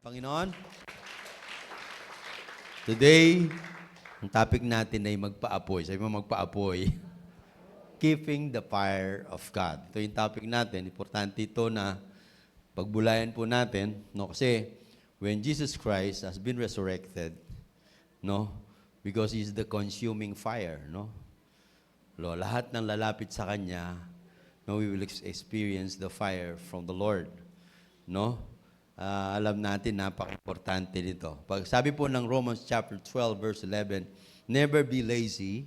Panginoon, today, ang topic natin ay magpaapoy. Sabi mo magpaapoy. Keeping the fire of God. Ito yung topic natin. Importante ito na pagbulayan po natin. No? Kasi when Jesus Christ has been resurrected, no? Because He's the consuming fire. No? Lahat ng lalapit sa Kanya, no, we will experience the fire from the Lord. No? Alam natin, napaka-importante nito. Pag sabi po ng Romans chapter 12, verse 11, never be lazy,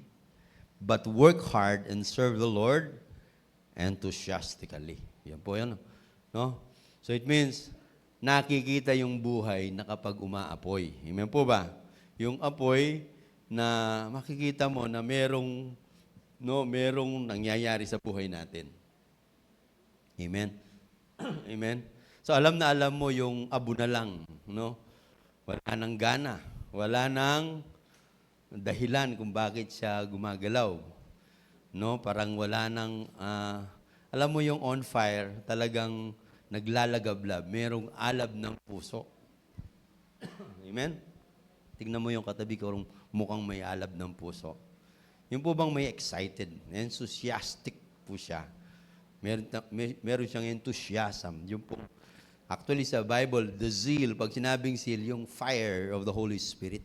but work hard and serve the Lord enthusiastically. Yan po yan. No? So it means, nakikita yung buhay na kapag umaapoy. Amen po ba? Yung apoy na makikita mo na merong nangyayari sa buhay natin. Amen? Amen? So alam na alam mo yung abo na lang, no? Wala nang gana, wala nang dahilan kung bakit siya gumagalaw. No? Parang wala nang alam mo yung on fire, talagang naglalagablab, merong alab ng puso. Amen? Tingnan mo yung katabi ko, mukhang may alab ng puso. Yung po bang may excited, enthusiastic po siya. Meron siyang enthusiasm. Yung po, actually sa Bible, the zeal, pag sinabing zeal, yung fire of the Holy Spirit.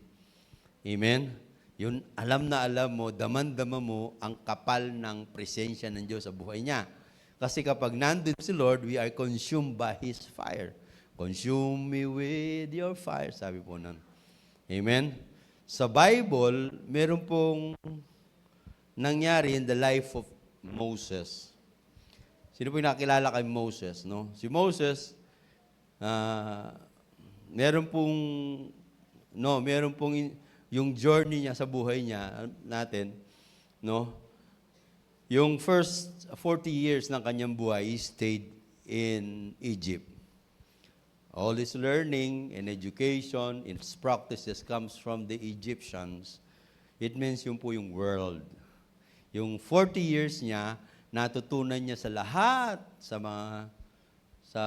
Amen? Yun, alam na alam mo, daman-dama mo ang kapal ng presensya ng Diyos sa buhay niya. Kasi kapag nandun si Lord, we are consumed by His fire. Consume me with your fire, sabi po nun. Amen? Sa Bible, meron pong nangyari in the life of Moses. Sino po yung nakilala kay Moses? No? Si Moses, meron pong yung journey niya sa buhay niya natin, no? Yung first 40 years ng kanyang buhay, he stayed in Egypt. All his learning and education, his practices comes from the Egyptians. It means yung po yung world. Yung 40 years niya, natutunan niya sa lahat sa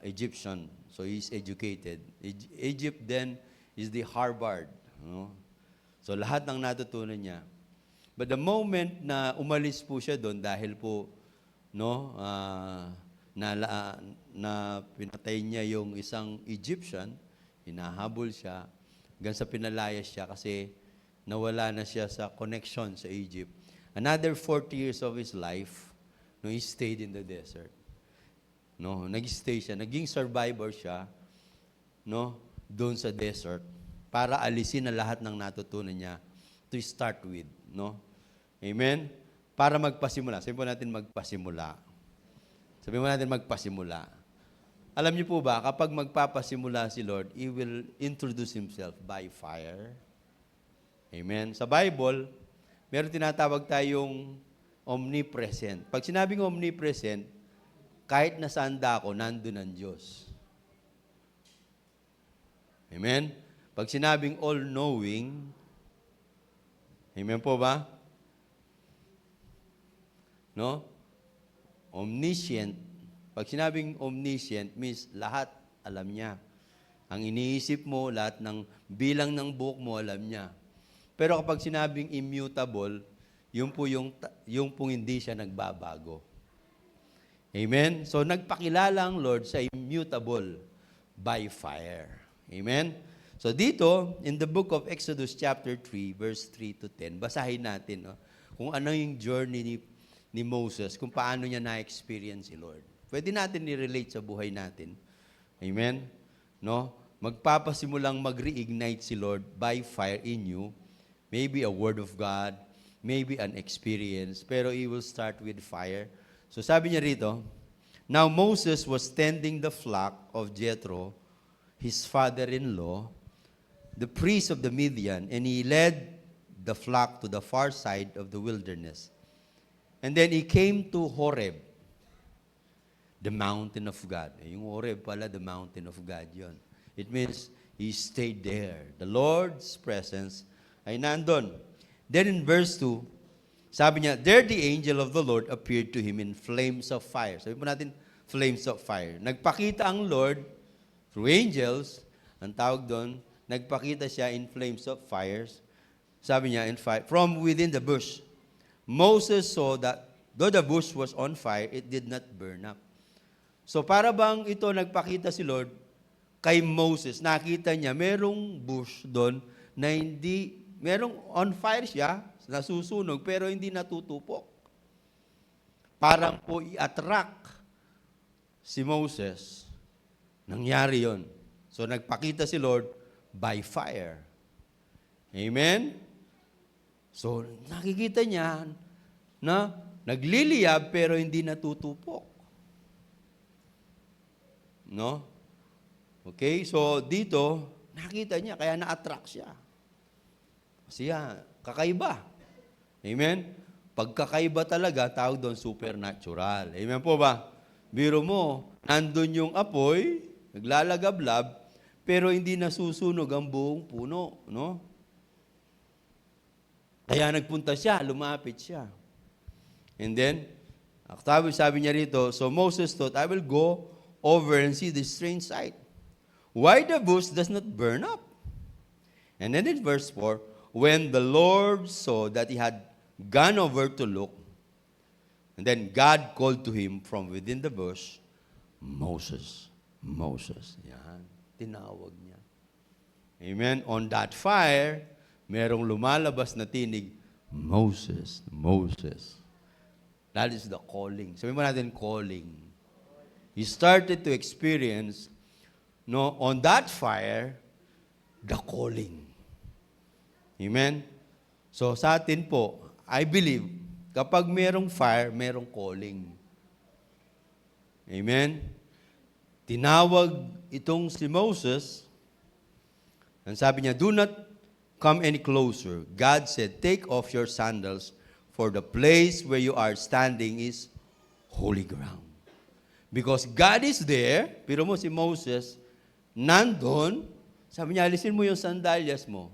Egyptian. So he's educated. Egypt then is the Harvard. No? So lahat ng natutunan niya. But the moment na umalis po siya doon dahil po na pinatay niya yung isang Egyptian, hinahabol siya, hanggang sa pinalayas siya kasi nawala na siya sa connection sa Egypt. Another 40 years of his life, he stayed in the desert. No, nag-stay siya, naging survivor siya, no, doon sa desert para alisin na lahat ng natutunan niya to start with, no? Amen? Para magpasimula. Sabihin po natin magpasimula. Sabihin mo natin magpasimula. Alam niyo po ba, kapag magpapasimula si Lord, He will introduce Himself by fire. Amen? Sa Bible, meron tinatawag tayong omnipresent. Pag sinabing omnipresent, kahit nasaan ako, nandun ang Diyos. Amen? Pag sinabing all-knowing, amen po ba? No? Omniscient. Pag sinabing omniscient, means lahat alam niya. Ang iniisip mo, lahat ng bilang ng buhok mo, alam niya. Pero kapag sinabing immutable, yung pong hindi siya nagbabago. Amen? So, nagpakilala ang Lord sa immutable by fire. Amen? So, dito, in the book of Exodus chapter 3, verse 3 to 10, basahin natin kung ano yung journey ni Moses, kung paano niya na-experience si Lord. Pwede natin i-relate sa buhay natin. Amen? No? Magpapasimulang mag-reignite si Lord by fire in you. Maybe a word of God, maybe an experience, pero He will start with fire. So sabi niya rito, now Moses was tending the flock of Jethro, his father-in-law, the priest of the Midian, and he led the flock to the far side of the wilderness. And then he came to Horeb, the mountain of God. Yung Horeb pala, the mountain of God, yon. It means he stayed there. The Lord's presence ay nandun. Then in verse 2, sabi niya, there the angel of the Lord appeared to him in flames of fire. Sabi po natin, flames of fire. Nagpakita ang Lord through angels, ang tawag doon, nagpakita siya in flames of fires. Sabi niya, from within the bush. Moses saw that though the bush was on fire, it did not burn up. So para bang ito nagpakita si Lord kay Moses, nakita niya merong bush doon na hindi, merong on fire siya, nasusunog, pero hindi natutupok. Parang po i-attract si Moses. Nangyari yon. So nagpakita si Lord by fire. Amen? So nakikita niya na nagliliyab pero hindi natutupok. No? Okay? So dito, nakita niya, kaya na-attract siya. Kasi kakaiba. Amen? Pagkakaiba talaga, tawag doon supernatural. Amen po ba? Biro mo, nandun yung apoy, naglalagablab, pero hindi nasusunog ang buong puno. No? Kaya nagpunta siya, lumapit siya. And then, sabi niya rito, so Moses thought, I will go over and see this strange sight. Why the bush does not burn up? And then in verse 4, when the Lord saw that he had gone over to look, and then God called to him from within the bush, Moses, Moses. Yan, tinawag niya. Amen. On that fire, merong lumalabas na tinig, Moses, Moses. That is the calling. Sabihin mo natin, calling. He started to experience, on that fire, the calling. Amen? So sa atin po, I believe, kapag merong fire, merong calling. Amen? Tinawag itong si Moses, and sabi niya, do not come any closer. God said, take off your sandals, for the place where you are standing is holy ground. Because God is there, pero mo si Moses, nandun, sabi niya, alisin mo yung sandalyas mo.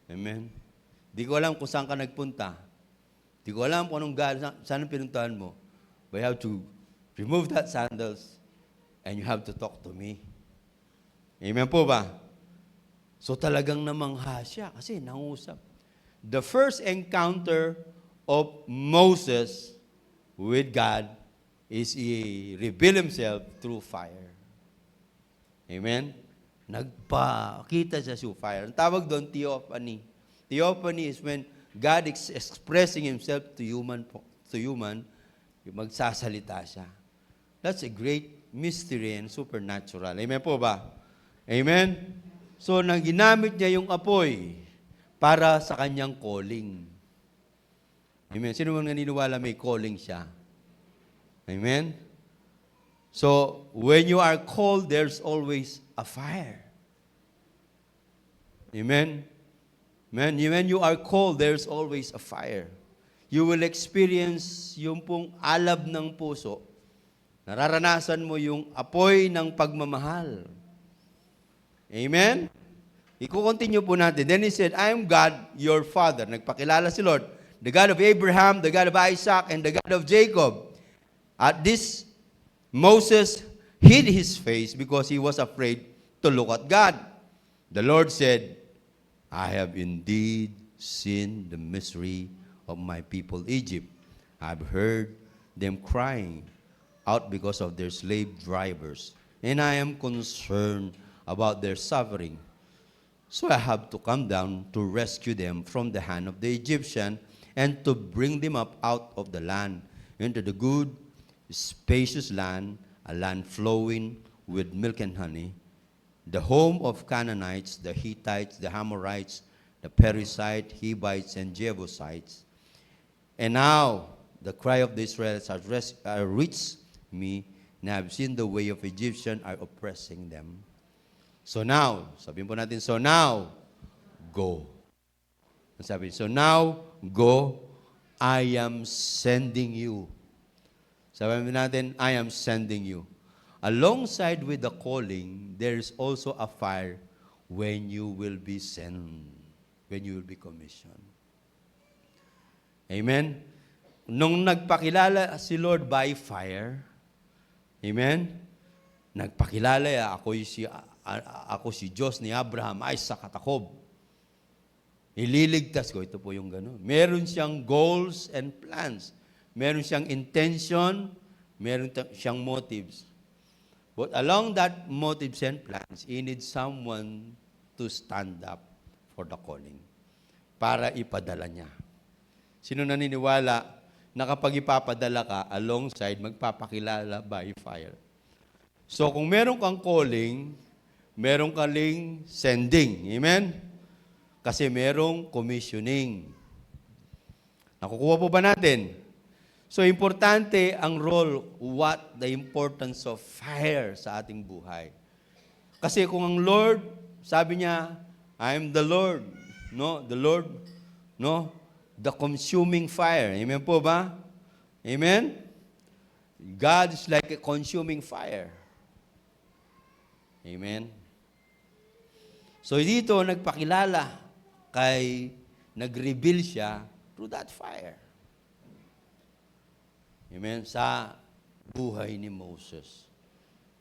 Amen? Di ko alam kung saan ka nagpunta. Di ko alam kung anong saan ang pinuntahan mo. But you have to remove that sandals and you have to talk to me. Amen po ba? So talagang namangha siya kasi nangusap. The first encounter of Moses with God is he revealed himself through fire. Amen? Nagpakita siya through fire. Ang tawag doon, theophany. Theophany is when God is expressing himself to human, magsasalita siya. That's a great mystery and supernatural. Amen po ba? Amen? So, ginamit niya yung apoy para sa kanyang calling. Amen? Sino mang naniniwala may calling siya? Amen? So, when you are called, there's always a fire. Amen? Amen? When you are called, there's always a fire. You will experience yung pong alab ng puso. Nararanasan mo yung apoy ng pagmamahal. Amen? Iko-continue po natin. Then he said, I am God, your Father. Nagpakilala si Lord. The God of Abraham, the God of Isaac, and the God of Jacob. At this, Moses hid his face because he was afraid to look at God. The Lord said, I have indeed seen the misery of my people Egypt. I've heard them crying out because of their slave drivers, and I am concerned about their suffering. So I have to come down to rescue them from the hand of the Egyptian and to bring them up out of the land into the good, spacious land, a land flowing with milk and honey, the home of Canaanites, the Hittites, the Amorites, the Perizzites, Hivites, and Jebusites. And now the cry of the Israelites has reached me, and I've seen the way of Egyptians are oppressing them. So now, sabihin po natin, so now, go. Sabi, so now, go, I am sending you. Sabihin natin, I am sending you. Alongside with the calling, there is also a fire when you will be sent, when you will be commissioned. Amen? Nung nagpakilala si Lord by fire, amen? Nagpakilala ako si Diyos ni Abraham, Isaac at Jacob. Ililigtas ko. Ito po yung gano'n. Meron siyang goals and plans. Meron siyang intention. Meron siyang motives. But along that motives and plans, he needs someone to stand up for the calling para ipadala niya. Sino naniniwala na kapag ipapadala ka, alongside, magpapakilala by fire? So kung meron kang calling, meron kang sending. Amen? Kasi merong commissioning. Nakukuha po ba natin? So importante ang role, the importance of fire sa ating buhay. Kasi kung ang Lord, sabi niya, I am the Lord. No, the Lord, no, the consuming fire. Amen po ba? Amen? God is like a consuming fire. Amen? So dito, nagpakilala nag-reveal siya through that fire. Amen? Sa buhay ni Moses.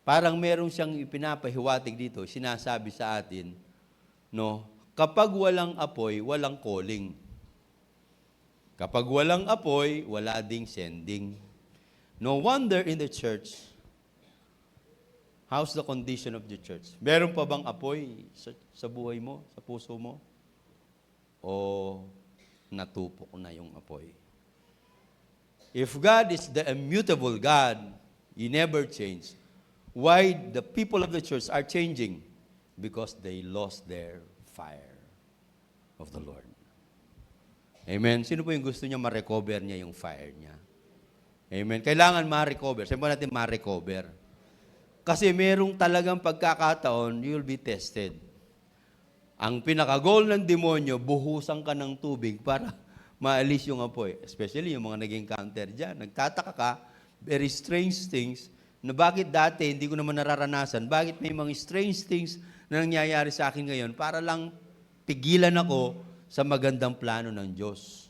Parang meron siyang ipinapahiwatig dito, sinasabi sa atin, no, kapag walang apoy, walang calling. Kapag walang apoy, wala ding sending. No wonder in the church, how's the condition of the church? Meron pa bang apoy sa buhay mo, sa puso mo? O natupok na yung apoy? If God is the immutable God, He never changed. Why the people of the church are changing? Because they lost their fire of the Lord. Amen? Sino po yung gusto niya ma-recover niya yung fire niya? Amen? Kailangan ma-recover. Saan ba natin ma-recover? Kasi merong talagang pagkakataon, you'll be tested. Ang pinaka-goal ng demonyo, buhusan ka ng tubig para maalis yung apoy. Especially yung mga naging counter dyan. Nagtataka ka, very strange things, na bakit dati hindi ko naman nararanasan, bakit may mga strange things na nangyayari sa akin ngayon para lang pigilan ako sa magandang plano ng Diyos.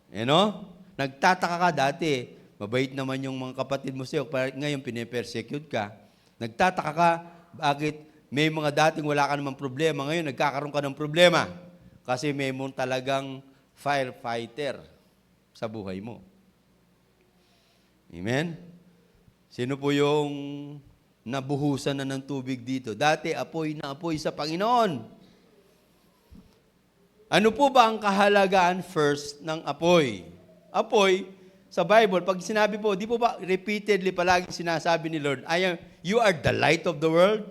You know? Nagtataka ka dati, mabait naman yung mga kapatid mo sa'yo, ngayon pinipersecute ka. Nagtataka ka, bakit may mga dating wala ka namang problema, ngayon nagkakaroon ka ng problema. Kasi may mong talagang firefighter sa buhay mo. Amen? Sino po yung nabuhusan na ng tubig dito? Dati, apoy na apoy sa Panginoon. Ano po ba ang kahalagaan first ng apoy? Apoy, sa Bible, pag sinabi po, di po ba repeatedly palagi sinasabi ni Lord, you are the light of the world?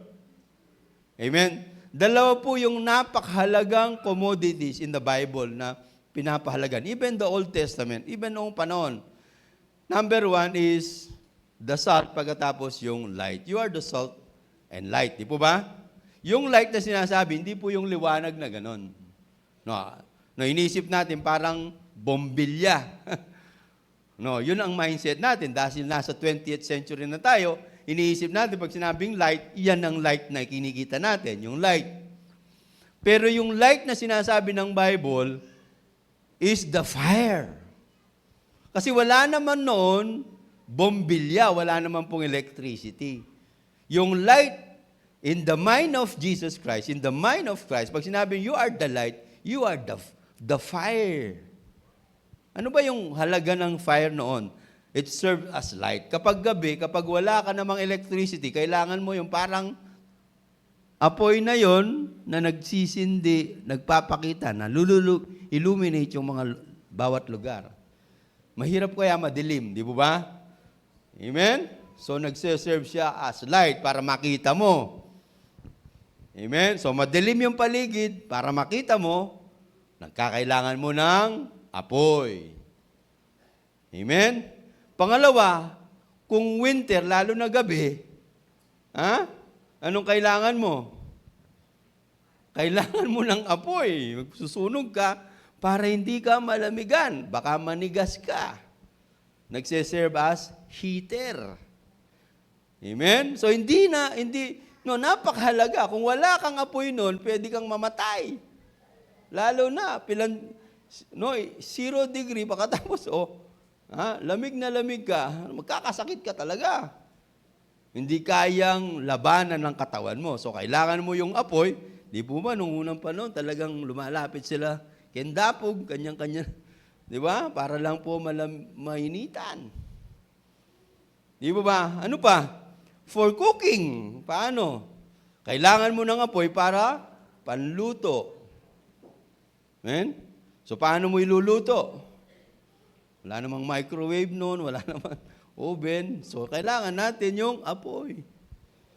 Amen? Dalawa po yung napakahalagang commodities in the Bible na pinapahalagan. Even the Old Testament, even noong panahon. Number one is the salt, pagkatapos yung light. You are the salt and light. Di po ba? Yung light na sinasabi, hindi po yung liwanag na ganon. No, inisip natin parang bombilya. No, yun ang mindset natin. Dahil nasa 20th century na tayo, iniisip natin pag sinabing light, yan ang light na kinikita natin, yung light. Pero yung light na sinasabi ng Bible is the fire. Kasi wala naman noon bombilya, wala naman pong electricity. Yung light in the mind of Jesus Christ, pag sinabing you are the light, you are the fire. Ano ba yung halaga ng fire noon? It served as light. Kapag gabi, kapag wala ka namang electricity, kailangan mo yung parang apoy na yon na nagsisindi, nagpapakita, na illuminate yung mga bawat lugar. Mahirap kaya madilim, di ba? Amen? So nagsiserve siya as light para makita mo. Amen? So madilim yung paligid, para makita mo, nagkakailangan mo ng apoy. Amen? Pangalawa, kung winter, lalo na gabi, anong kailangan mo? Kailangan mo ng apoy. Magsusunog ka para hindi ka malamigan. Baka manigas ka. Nagsiserve as heater. Amen? So napakahalaga. Kung wala kang apoy nun, pwede kang mamatay. Lalo na, 0 degree, baka tapos, lamig na lamig ka, magkakasakit ka talaga. Hindi kayang labanan ng katawan mo. So, kailangan mo yung apoy. Di po ba, nung unang panahon, talagang lumalapit sila. Kendapog, kanyang-kanya. Di ba? Para lang po mainitan. Di ba? Ano pa? For cooking. Paano? Kailangan mo ng apoy para panluto. Amen? So, paano mo iluluto? Wala namang microwave noon, wala namang oven. So, kailangan natin yung apoy.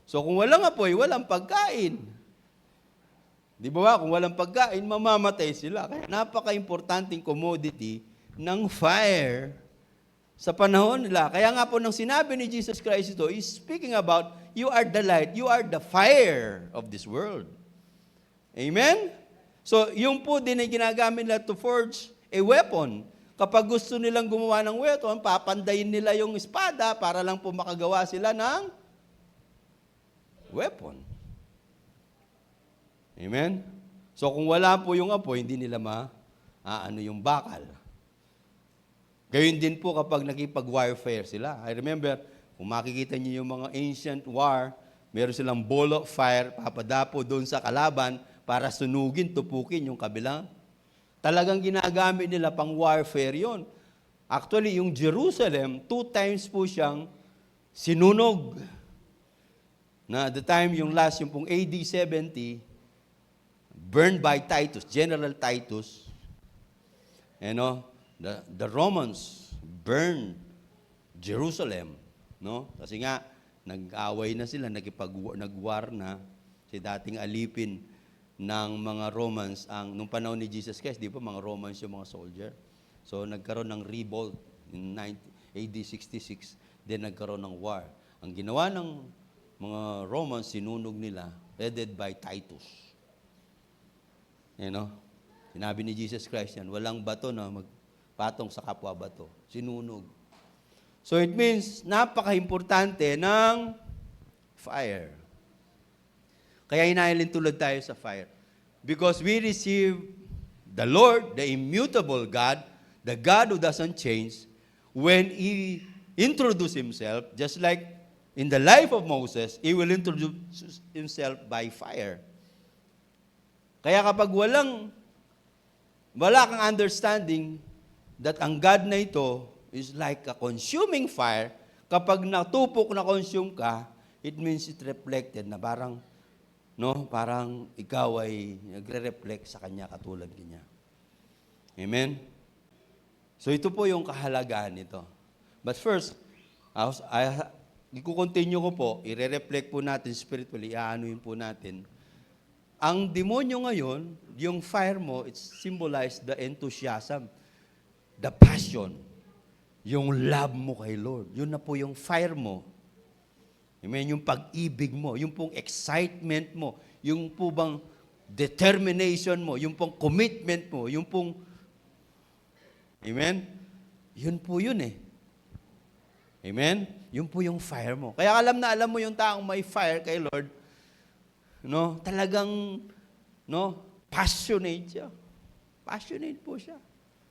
So, kung walang apoy, walang pagkain. Di ba? Kung walang pagkain, mamamatay sila. Kaya napaka-importanting commodity ng fire sa panahon nila. Kaya nga po nang sinabi ni Jesus Christ ito, is speaking about, you are the light, you are the fire of this world. Amen? So, yung po din ay ginagamit nila to forge a weapon. Kapag gusto nilang gumawa ng weapon, papandayin nila yung espada para lang po makagawa sila ng weapon. Amen? So, kung wala po yung apoy, hindi nila maano yung bakal. Gayun din po kapag nakipag-warfare sila. I remember, kung makikita niyo yung mga ancient war, meron silang ball of fire, papadapo doon sa kalaban para sunugin, tupukin yung kabilang. Talagang ginagamit nila pang warfare yon. Actually, yung Jerusalem, 2 times po siyang sinunog. Na at the time, yung last, yung pong AD 70, burned by Titus, General Titus. The Romans burned Jerusalem. No? Kasi nga, nag-away na sila, nag-war na, si dating alipin ng mga Romans, nung panahon ni Jesus Christ, di ba, mga Romans yung mga soldier. So, nagkaroon ng revolt in AD 66, then nagkaroon ng war. Ang ginawa ng mga Romans, sinunog nila, headed by Titus. Sinabi ni Jesus Christ yan, walang bato na magpatong sa kapwa bato. Sinunog. So, it means, napaka-importante ng fire. Kaya hinahalin tulad tayo sa fire. Because we receive the Lord, the immutable God, the God who doesn't change, when He introduced Himself, just like in the life of Moses, He will introduce Himself by fire. Kaya kapag wala kang understanding that ang God na ito is like a consuming fire, kapag natupok na consume ka, it means it reflected na parang ikaw ay nagre-reflect sa Kanya katulad niya. Amen? So ito po yung kahalagahan nito. But first, i-continue ko po, i-reflect po natin spiritually, aanuin po natin. Ang demonyo ngayon, yung fire mo, it symbolizes the enthusiasm, the passion, yung love mo kay Lord. Yun na po yung fire mo. Amen? Yung pag-ibig mo, yung pong excitement mo, yung po bang determination mo, yung pong commitment mo, yung pong, amen? Yun po yun eh. Amen? Yun po yung fire mo. Kaya alam mo yung taong may fire kay Lord, talagang, passionate siya. Passionate po siya.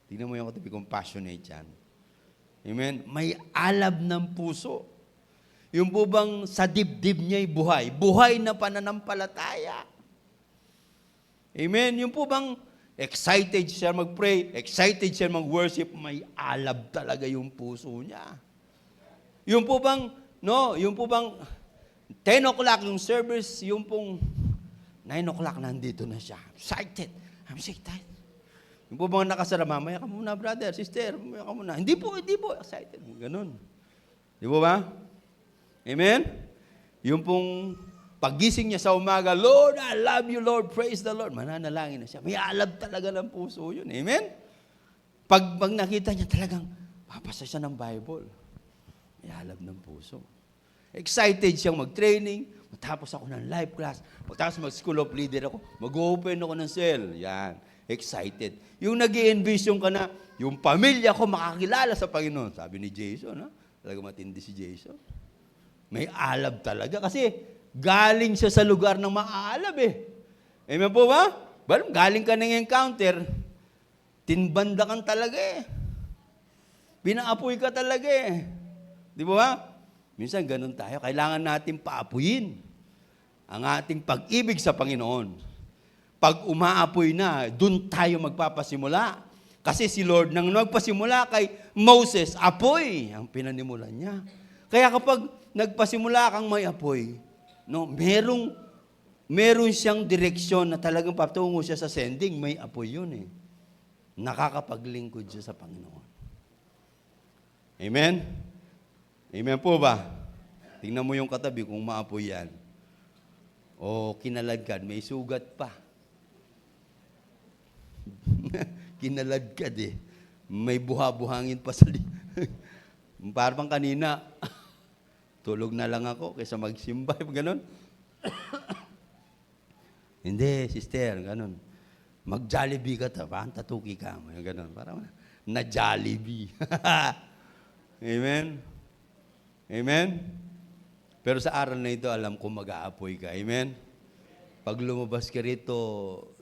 Tingnan mo yung katabi kong passionate yan. Amen? May alab ng puso. Yung po bang sa dibdib niya'y buhay. Buhay na pananampalataya. Amen? Yung po bang excited siya mag-pray, excited siya mag-worship, may alab talaga yung puso niya. Yung po bang 10 o'clock yung service, yung pong 9 o'clock nandito na siya. I'm excited. Yung po bang nakasara, mamaya ka muna, brother, sister, mamaya ka muna. Hindi po, excited. Ganun. Di ba? Amen? Yung pong pagising niya sa umaga, Lord, I love you, Lord, praise the Lord. Mananalangin na siya. May alab talaga ng puso yun. Amen? Pag nakita niya talagang, papasa siya ng Bible. May alab ng puso. Excited siyang mag-training, matapos ako ng life class, matapos mag-school of leader ako, mag-open ako ng cell. Yan. Excited. Yung nag-i-envision ka na, yung pamilya ko makakilala sa Panginoon. Sabi ni Jason, talaga matindi si Jason. May alab talaga kasi galing siya sa lugar ng maaalab eh. Amen po ba? Galing ka ng encounter, tinbanda kang talaga eh. Pinaapoy ka talaga eh. Di ba? Minsan ganun tayo. Kailangan natin paapuyin ang ating pag-ibig sa Panginoon. Pag umaapoy na, dun tayo magpapasimula. Kasi si Lord nang nagpasimula kay Moses, apoy ang pinanimulan niya. Kaya kapag nagpasimula kang may apoy, no, meron siyang direksyon na talagang patungo siya sa sending, may apoy yun eh. Nakakapaglingkod siya sa Panginoon. Amen? Amen po ba? Tingnan mo yung katabi kung maapoy yan. O kinaladkad, may sugat pa. Kinaladkad eh. May buha-buhangin pa sa parang kanina, tulog na lang ako kaysa magsimba. Ganon. Hindi, sister, ganon. Mag-Jollibee ka ta, parang tatuki ka. Ganon, parang na-Jollibee. Amen? Amen? Pero sa aral na ito, alam ko mag-aapoy ka. Amen? Pag lumabas ka rito,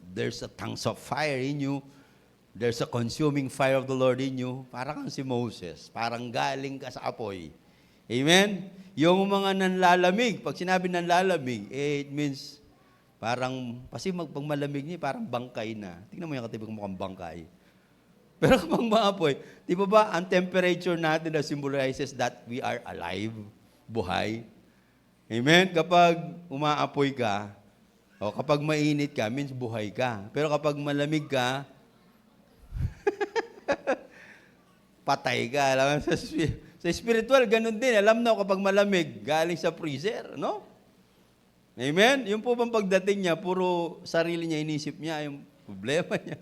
there's a tongues of fire in you. There's a consuming fire of the Lord in you. Parang kang si Moses. Parang galing ka sa apoy. Amen? Yung mga nanlalamig, pag sinabi nanlalamig, it means parang, kasi pag malamig niya, parang bangkay na. Tingnan mo yung katabi kung mukhang bangkay. Pero kapag maapoy, di ba ang temperature natin na symbolizes that we are alive, buhay. Amen? Kapag umaapoy ka, o kapag mainit ka, means buhay ka. Pero kapag malamig ka, patay ka. Alam mo, sa spiritual, ganun din. Alam na kapag malamig, galing sa freezer, no? Amen? Yung po bang pagdating niya, puro sarili niya, inisip niya, yung problema niya.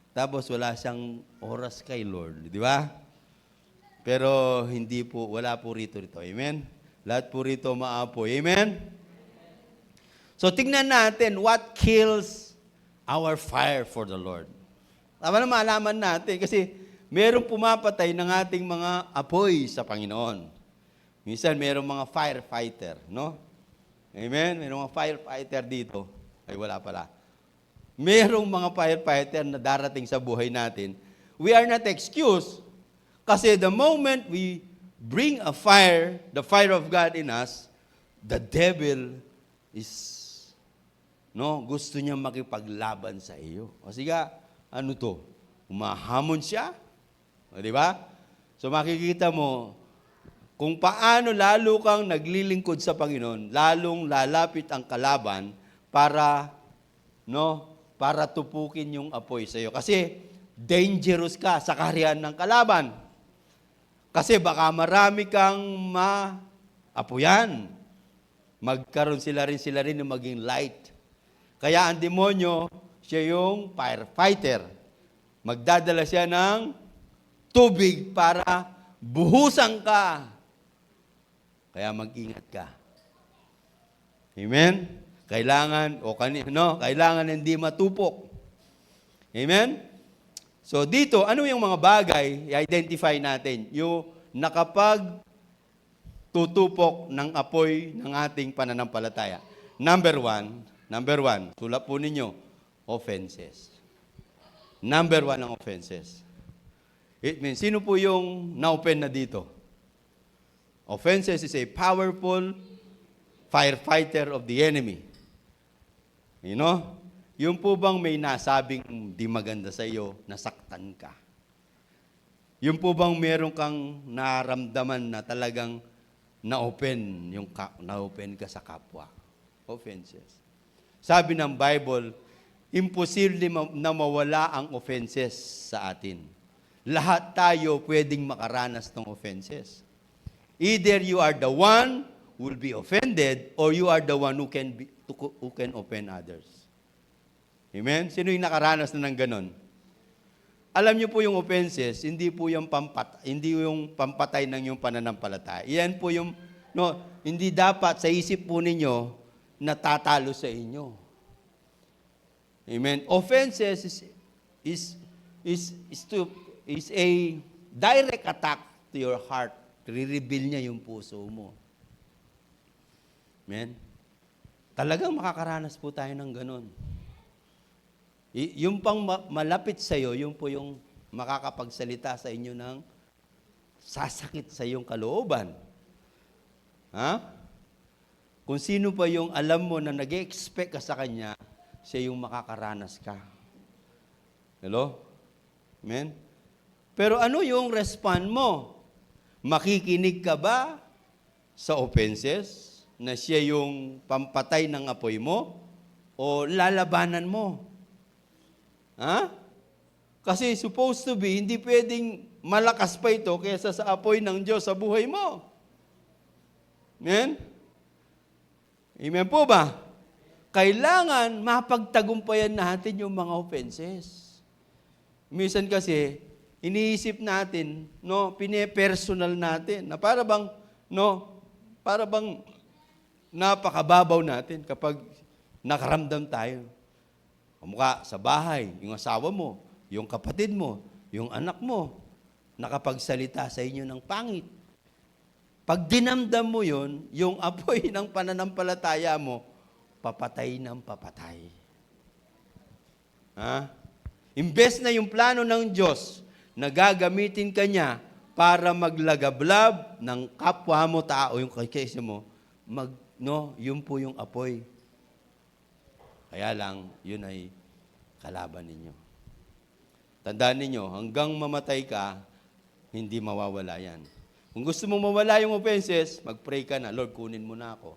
Tapos wala siyang oras kay Lord. Di ba? Pero hindi po, wala po rito. Amen? Lahat po rito maapoy. Amen? So, tingnan natin what kills our fire for the Lord. Tama na malaman natin kasi merong pumapatay ng ating mga apoy sa Panginoon. Minsan, merong mga firefighter, no? Amen? Merong mga firefighter dito. Ay, wala pala. Merong mga firefighter na darating sa buhay natin. We are not excused kasi the moment we bring a fire, the fire of God in us, the devil is, no, gusto niya makipaglaban sa iyo. O sige, ano to? Umahamon siya. O, di ba? So makikita mo, kung paano lalo kang naglilingkod sa Panginoon, lalong lalapit ang kalaban para, no, para tupukin yung apoy sa iyo. Kasi dangerous ka sa kaharian ng kalaban. Kasi baka marami kang maapuyan. Magkaroon sila rin na maging light. Kaya ang demonyo, siya yung firefighter. Magdadala siya ng tubig para buhusan ka. Kaya mag-ingat ka. Amen? Kailangan, kailangan hindi matupok. Amen? So dito, ano yung mga bagay, i-identify natin, yung nakapag tutupok ng apoy ng ating pananampalataya. Number one, tulad po ninyo, offenses. Number one ang offenses. It means, sino po yung na-open na dito? Offenses is a powerful firefighter of the enemy. You know? Yung po bang may nasabing di maganda sa iyo, nasaktan ka? Yung po bang meron kang naramdaman na talagang na-open ka sa kapwa? Offenses. Sabi ng Bible, imposible na mawala ang offenses sa atin. Lahat tayo pwedeng makaranas ng offenses. Either you are the one who will be offended or you are the one who can offend others. Amen? Sino yung nakaranas na ng ganon? Alam niyo po yung offenses, hindi yung pampatay ng yung pananampalataya. Iyan po yung, hindi dapat sa isip po ninyo natatalo sa inyo. Amen? Offenses is a direct attack to your heart. Re-reveal niya yung puso mo. Amen? Talagang makakaranas po tayo ng ganon. Yung pang malapit sa iyo, yung po yung makakapagsalita sa inyo ng sasakit sa iyong kalooban. Ha? Kung sino pa yung alam mo na nag-expect ka sa Kanya, siya yung makakaranas ka. Hello? Amen? Pero ano yung respond mo? Makikinig ka ba sa offenses na siya yung pampatay ng apoy mo? O lalabanan mo? Ha? Kasi supposed to be, hindi pwedeng malakas pa ito kaysa sa apoy ng Diyos sa buhay mo. Amen? Amen po ba? Kailangan mapagtagumpayan natin yung mga offenses. Minsan kasi, iniisip natin, no, pine-personal natin, na para bang napakababaw natin kapag nakaramdam tayo. Kamukha sa bahay, yung asawa mo, yung kapatid mo, yung anak mo, nakapagsalita sa inyo ng pangit. Pag dinamdam mo yun, yung apoy ng pananampalataya mo, papatay ng papatay. Ha? Imbes na yung plano ng Diyos na gagamitin ka niya para maglagablab ng kapwa mo tao, yung kaysa mo, yun po yung apoy. Kaya lang, yun ay kalaban ninyo. Tandaan ninyo, hanggang mamatay ka, hindi mawawala yan. Kung gusto mong mawala yung offenses, mag-pray ka na, Lord, kunin mo na ako.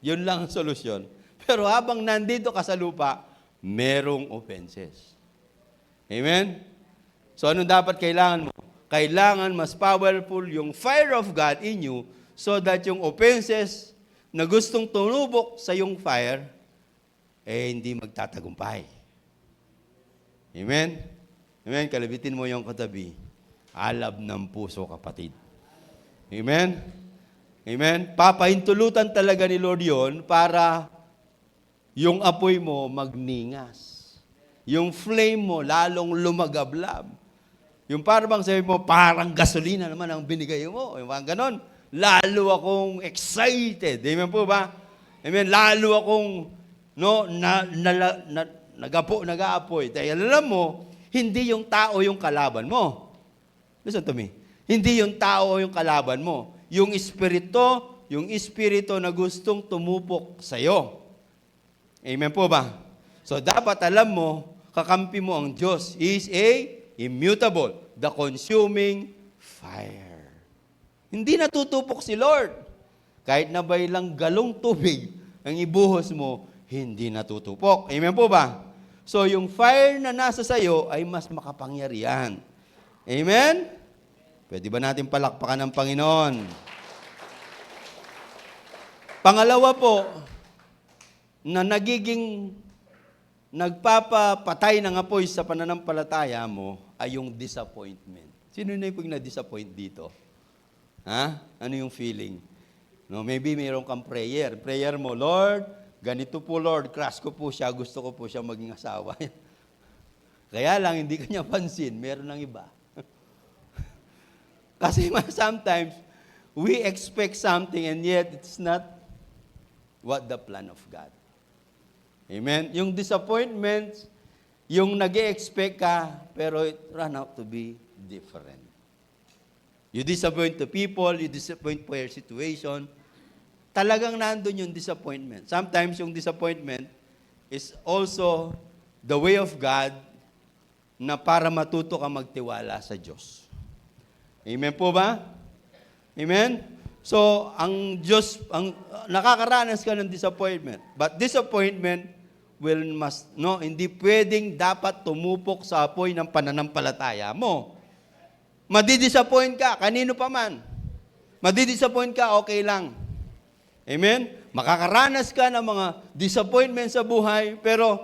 Yun lang ang solusyon. Pero habang nandito ka sa lupa, merong offenses. Amen? So, anong dapat kailangan mo? Kailangan mas powerful yung fire of God in you so that yung offenses na gustong tumubok sa yung fire, hindi magtatagumpay. Amen? Amen? Kalabitin mo yung katabi. Alab ng puso, kapatid. Amen? Amen? Papahintulutan talaga ni Lord yon para yung apoy mo magningas. Yung flame mo lalong lumagablab. Yung parang sabi mo, parang gasolina naman ang binigay mo. Yung mga ganon. Lalo akong excited. Amen po ba? Amen? Lalo akong nag-aapoy. Dahil alam mo, hindi yung tao yung kalaban mo. Listen to me. Hindi yung tao yung kalaban mo. Yung espiritu na gustong tumupok sa'yo. Amen po ba? So, dapat alam mo, kakampi mo ang Diyos. He is immutable, the consuming fire. Hindi natutupok si Lord. Kahit na ba ilang galong tubig ang ibuhos mo, hindi natutupok. Amen po ba? So, yung fire na nasa sayo ay mas makapangyarihan. Amen? Pwede ba natin palakpakan ng Panginoon? Pangalawa po, na nagpapatay ng apoy sa pananampalataya mo ay yung disappointment. Sino na yung na-disappoint dito? Ha? Ano yung feeling? No, maybe mayroon kang prayer. Prayer mo, Lord, ganito po Lord, crush ko po siya, gusto ko po siya maging asawa. Kaya lang, hindi kanya pansin, meron ng iba. Kasi sometimes, we expect something and yet it's not what the plan of God. Amen? Yung disappointment, yung nag-e-expect ka, pero it run out to be different. You disappoint the people, you disappoint for your situation. Talagang nandun yung disappointment. Sometimes yung disappointment is also the way of God na para matuto ka magtiwala sa Diyos. Amen po ba? Amen? So, ang Diyos, nakakaranas ka ng disappointment. But disappointment hindi pwedeng dapat tumupok sa apoy ng pananampalataya mo. Madidisappoint ka, kanino pa man. Madidisappoint ka, okay lang. Amen? Makakaranas ka ng mga disappointment sa buhay, pero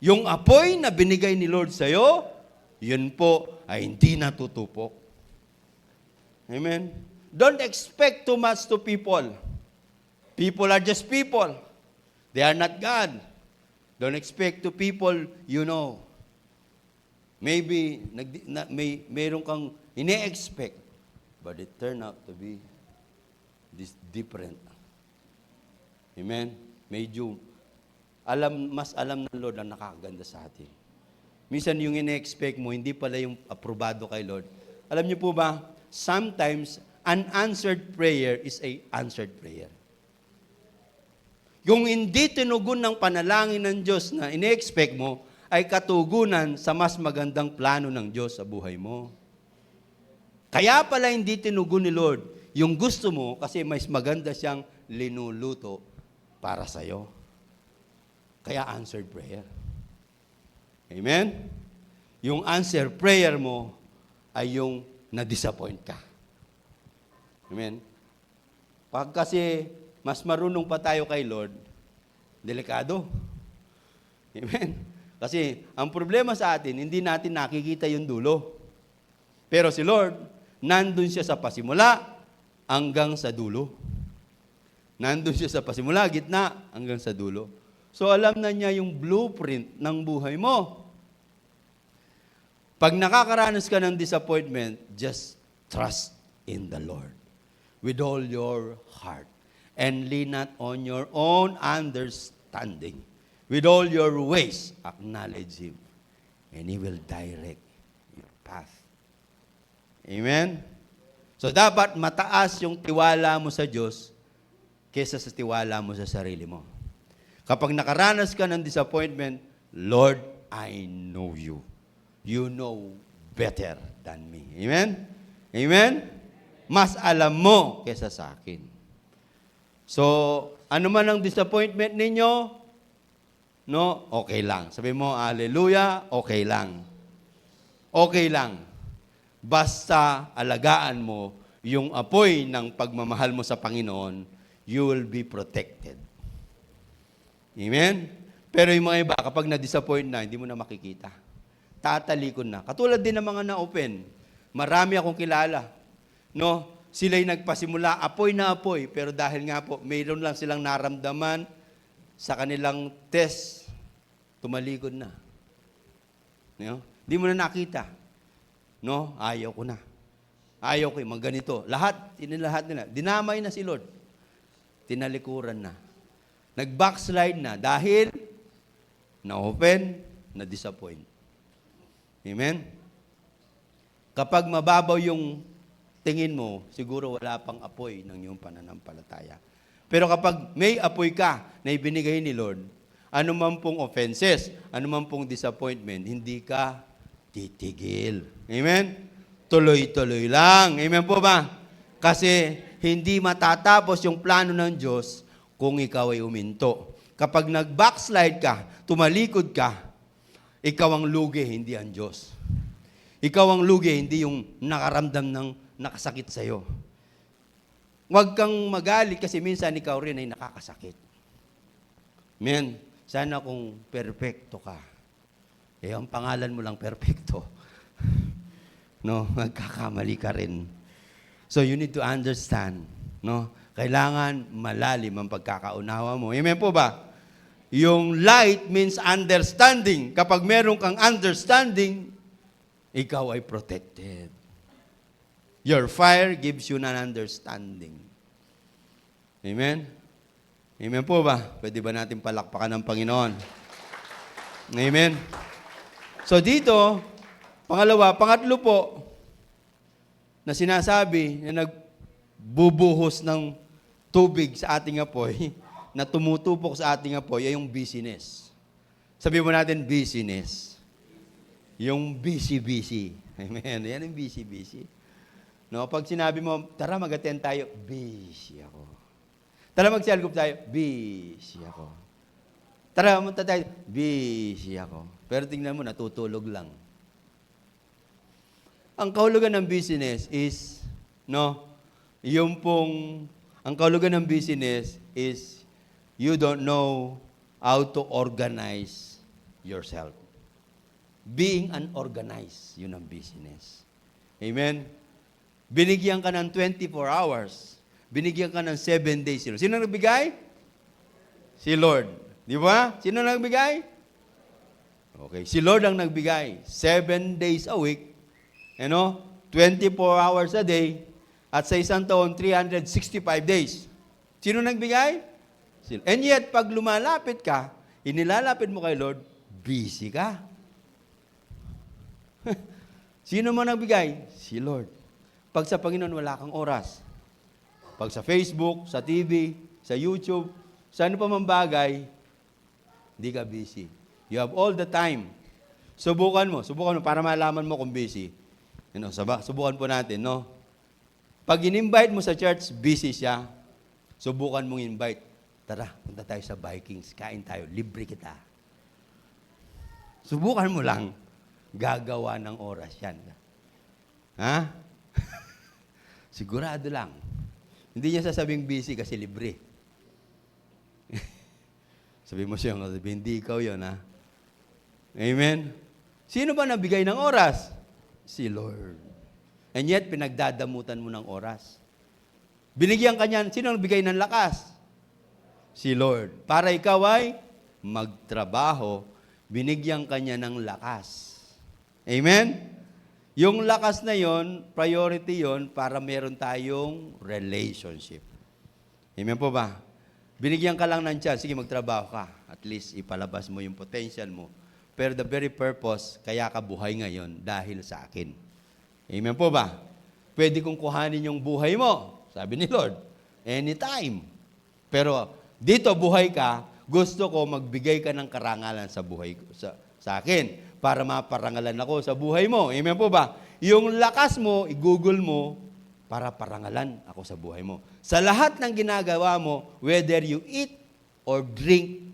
yung apoy na binigay ni Lord sa'yo, yun po ay hindi natutupok. Amen? Don't expect too much to people. People are just people. They are not God. Don't expect to people, you know. Maybe, mayroon kang ine-expect, but it turned out to be different. Amen? Medyo, mas alam ng Lord ang nakakaganda sa atin. Minsan yung ine-expect mo, hindi pala yung aprobado kay Lord. Alam niyo po ba, sometimes, unanswered prayer is a answered prayer. Yung hindi tinugon ng panalangin ng Diyos na ine-expect mo, ay katugunan sa mas magandang plano ng Diyos sa buhay mo. Kaya pala hindi tinugon ni Lord yung gusto mo kasi mas maganda siyang linuluto para sa'yo. Kaya answered prayer. Amen? Yung answered prayer mo ay yung na-disappoint ka. Amen? Pag kasi mas marunong pa tayo kay Lord, delikado. Amen? Kasi ang problema sa atin, hindi natin nakikita yung dulo. Pero si Lord, nandun siya sa pasimula hanggang sa dulo. Nandun siya sa pasimula, gitna, hanggang sa dulo. So alam na niya yung blueprint ng buhay mo. Pag nakakaranas ka ng disappointment, just trust in the Lord with all your heart and lean not on your own understanding. With all your ways, acknowledge Him and He will direct your path. Amen? So dapat mataas yung tiwala mo sa Diyos kaysa sa tiwala mo sa sarili mo. Kapag nakaranas ka ng disappointment, Lord, I know you. You know better than me. Amen? Amen? Mas alam mo kaysa sa akin. So, ano man ang disappointment ninyo, no, okay lang. Sabi mo, hallelujah, okay lang. Okay lang. Basta alagaan mo yung apoy ng pagmamahal mo sa Panginoon, you will be protected. Amen? Pero yung mga iba, kapag na-disappoint na, hindi mo na makikita. Tatalikod na. Katulad din ng mga na-open. Marami akong kilala. No? Sila'y nagpasimula, apoy na apoy, pero dahil nga po, mayroon lang silang naramdaman sa kanilang test, tumalikod na. No? Di mo na nakita. No? Ayaw ko na. Ayaw ko, mga ganito. Lahat nila. Dinamay na si Lord. Tinalikuran na. Nag-backslide na dahil na-open, na-disappoint. Amen? Kapag mababaw yung tingin mo, siguro wala pang apoy ng iyong pananampalataya. Pero kapag may apoy ka na ibinigay ni Lord, anuman pong offenses, anuman pong disappointment, hindi ka titigil. Amen? Tuloy-tuloy lang. Amen po ba? Kasi hindi matatapos yung plano ng Diyos kung ikaw ay uminto. Kapag nag-backslide ka, tumalikod ka, ikaw ang lugi, hindi ang Diyos. Ikaw ang lugi, hindi yung nakaramdam ng nakasakit sa'yo. Huwag kang magalit kasi minsan ikaw rin ay nakakasakit. Amen. Sana kung perfecto ka. Eh, ang pangalan mo lang perfecto. No, magkakamali ka rin. So you need to understand, no? Kailangan malalim ang pagkakaunawa mo. Amen po ba? Yung light means understanding. Kapag meron kang understanding, ikaw ay protected. Your fire gives you an understanding. Amen? Amen po ba? Pwede ba natin palakpakan ng Panginoon? Amen? So dito, pangatlo po, na sinasabi na nagbubuhos ng tubig sa ating apoy, na tumutupok sa ating apoy, ay yung busyness. Sabi mo natin, busyness. Yung busy. Amen? Yan yung busy. No, pag sinabi mo, tara mag-attend tayo, busy ako. Tara mag-cellgroup tayo, busy ako. Tara munta tayo, busy ako. Pero tingnan mo, natutulog lang. Ang kahulugan ng business is, no, ang kahulugan ng business is, you don't know how to organize yourself. Being unorganized, yun ang business. Amen? Binigyan ka ng 24 hours. Binigyan ka ng 7 days. Sino nagbigay? Si Lord. Di ba? Sino nagbigay? Okay. Si Lord ang nagbigay. 7 days a week. 24 hours a day. At sa isang taon, 365 days. Sino nagbigay? And yet, pag lumalapit ka, inilalapit mo kay Lord, busy ka. Sino mo nagbigay? Si Lord. Pag sa Panginoon, wala kang oras. Pag sa Facebook, sa TV, sa YouTube, sa ano pa man bagay, hindi ka busy. You have all the time. Subukan mo para malaman mo kung busy. Subukan po natin, no? Pag in-invite mo sa church, busy siya. Subukan mong invite. Tara, punta tayo sa Vikings, kain tayo, libre kita. Subukan mo lang, gagawa ng oras yan. Ha? Sigurado lang. Hindi niya sasabing busy kasi libre. Sabi mo siya, hindi ikaw yun, ha? Amen? Sino ba nabigay ng oras? Si Lord. And yet, pinagdadamutan mo ng oras. Binigyan ka niyan, sino nagbigay ng lakas? Si Lord. Para ikaw ay magtrabaho, binigyan ka niya ng lakas. Amen? Yung lakas na yon, priority yon para meron tayong relationship. Amen po ba? Binigyan ka lang ng chance, sige magtrabaho ka. At least ipalabas mo yung potential mo. Pero the very purpose, kaya ka buhay ngayon dahil sa akin. Amen po ba? Pwede kong kuhanin yung buhay mo, sabi ni Lord, anytime. Pero dito buhay ka, gusto ko magbigay ka ng karangalan sa buhay sa akin para maparangalan ako sa buhay mo. Amen po ba? Yung lakas mo, i-google mo para parangalan ako sa buhay mo. Sa lahat ng ginagawa mo, whether you eat or drink,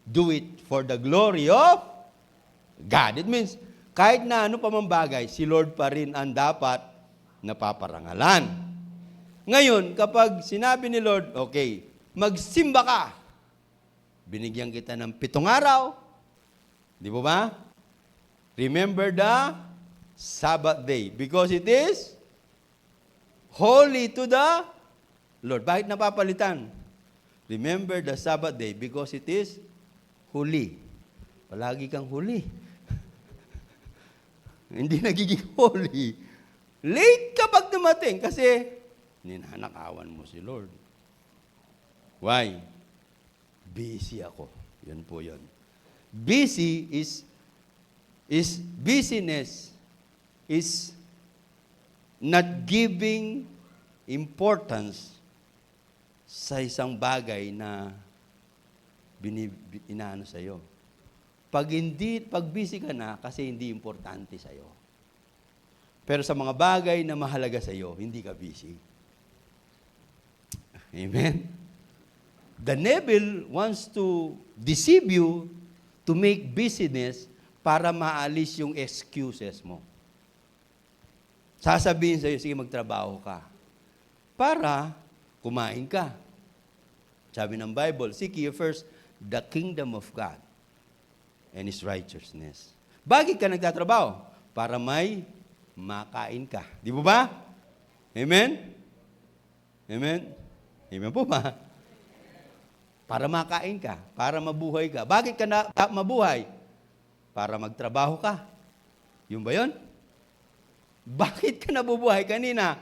do it for the glory of God. It means, kahit na ano pa man bagay, si Lord pa rin ang dapat napaparangalan. Ngayon, kapag sinabi ni Lord, okay, magsimba ka, binigyan kita ng 7 araw, di ba? Remember the Sabbath day, because it is holy to the Lord. Bakit napapalitan? Remember the Sabbath day, because it is holy. Palagi kang huli. Hindi nagiging holy. Late kapag dumating kasi ninanakawan mo si Lord. Why? Busy ako. Yun po yun. Busy busyness is not giving importance sa isang bagay na inaano sa'yo. Pag busy ka na, kasi hindi importante sa'yo. Pero sa mga bagay na mahalaga sa'yo, hindi ka busy. Amen? The devil wants to deceive you to make busyness para maalis yung excuses mo. Sasabihin sa'yo, sige magtrabaho ka. Para kumain ka. Sabi ng Bible, seek ye first the kingdom of God and His righteousness. Bakit ka nagtatrabaho? Para may makain ka. Di ba ba? Amen? Amen? Amen po ba? Para makain ka, para mabuhay ka. Bakit ka mabuhay? Para magtrabaho ka. Yun ba yun? Bakit ka nabubuhay kanina?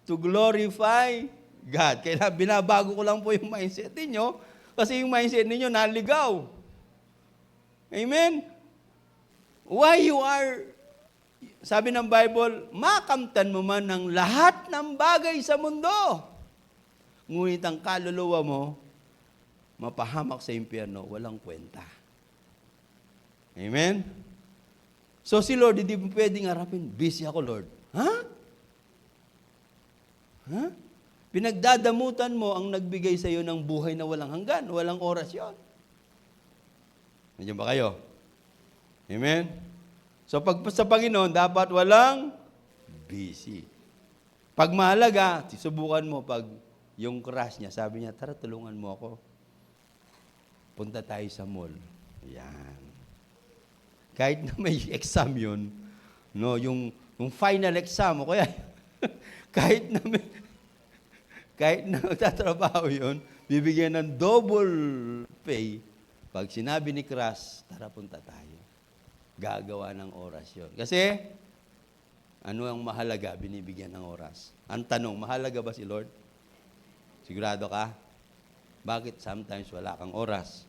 To glorify God. Kaya binabago ko lang po yung mindset ninyo kasi yung mindset ninyo naligaw. Amen? Why you are, sabi ng Bible, makamtan mo man ng lahat ng bagay sa mundo. Ngunit ang kaluluwa mo, mapahamak sa impyerno, walang kwenta. Amen? So si Lord, hindi mo pwedeng harapin, busy ako, Lord. Ha? Ha? Pinagdadamutan mo ang nagbigay sa iyo ng buhay na walang hanggan, walang oras yon. Nandiyan ba kayo? Amen? So pag sa Panginoon, dapat walang busy. Pag mahalaga, subukan mo pag yung crush niya, sabi niya, tara tulungan mo ako. Punta tayo sa mall. Yan. Kahit na may exam yun, no, yung final exam, o kaya, kahit na magtatrabaho yun, bibigyan ng double pay. Pag sinabi ni crush, tara punta tayo. Gagawa ng oras yun. Kasi, ano ang mahalaga, binibigyan ng oras. Ang tanong, mahalaga ba si Lord? Sigurado ka? Bakit sometimes wala kang oras?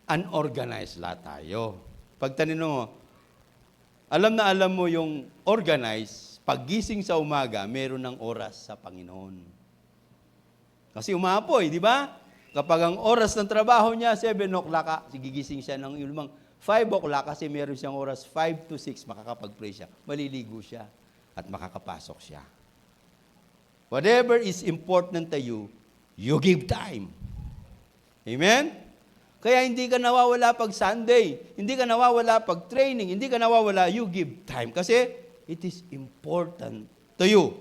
Unorganized lahat tayo. Pag tanino mo, alam na alam mo yung organized, paggising sa umaga, meron ng oras sa Panginoon. Kasi umaapoy, di ba? Kapag ang oras ng trabaho niya, 7 o'clock, gigising siya ng ilumang 5 o'clock kasi meron siyang oras 5 to 6, makakapag-pray siya. Maliligo siya at makakapasok siya. Whatever is important to you, you give time. Amen? Kaya hindi ka nawawala pag Sunday, hindi ka nawawala pag training, hindi ka nawawala, you give time. Kasi it is important to you.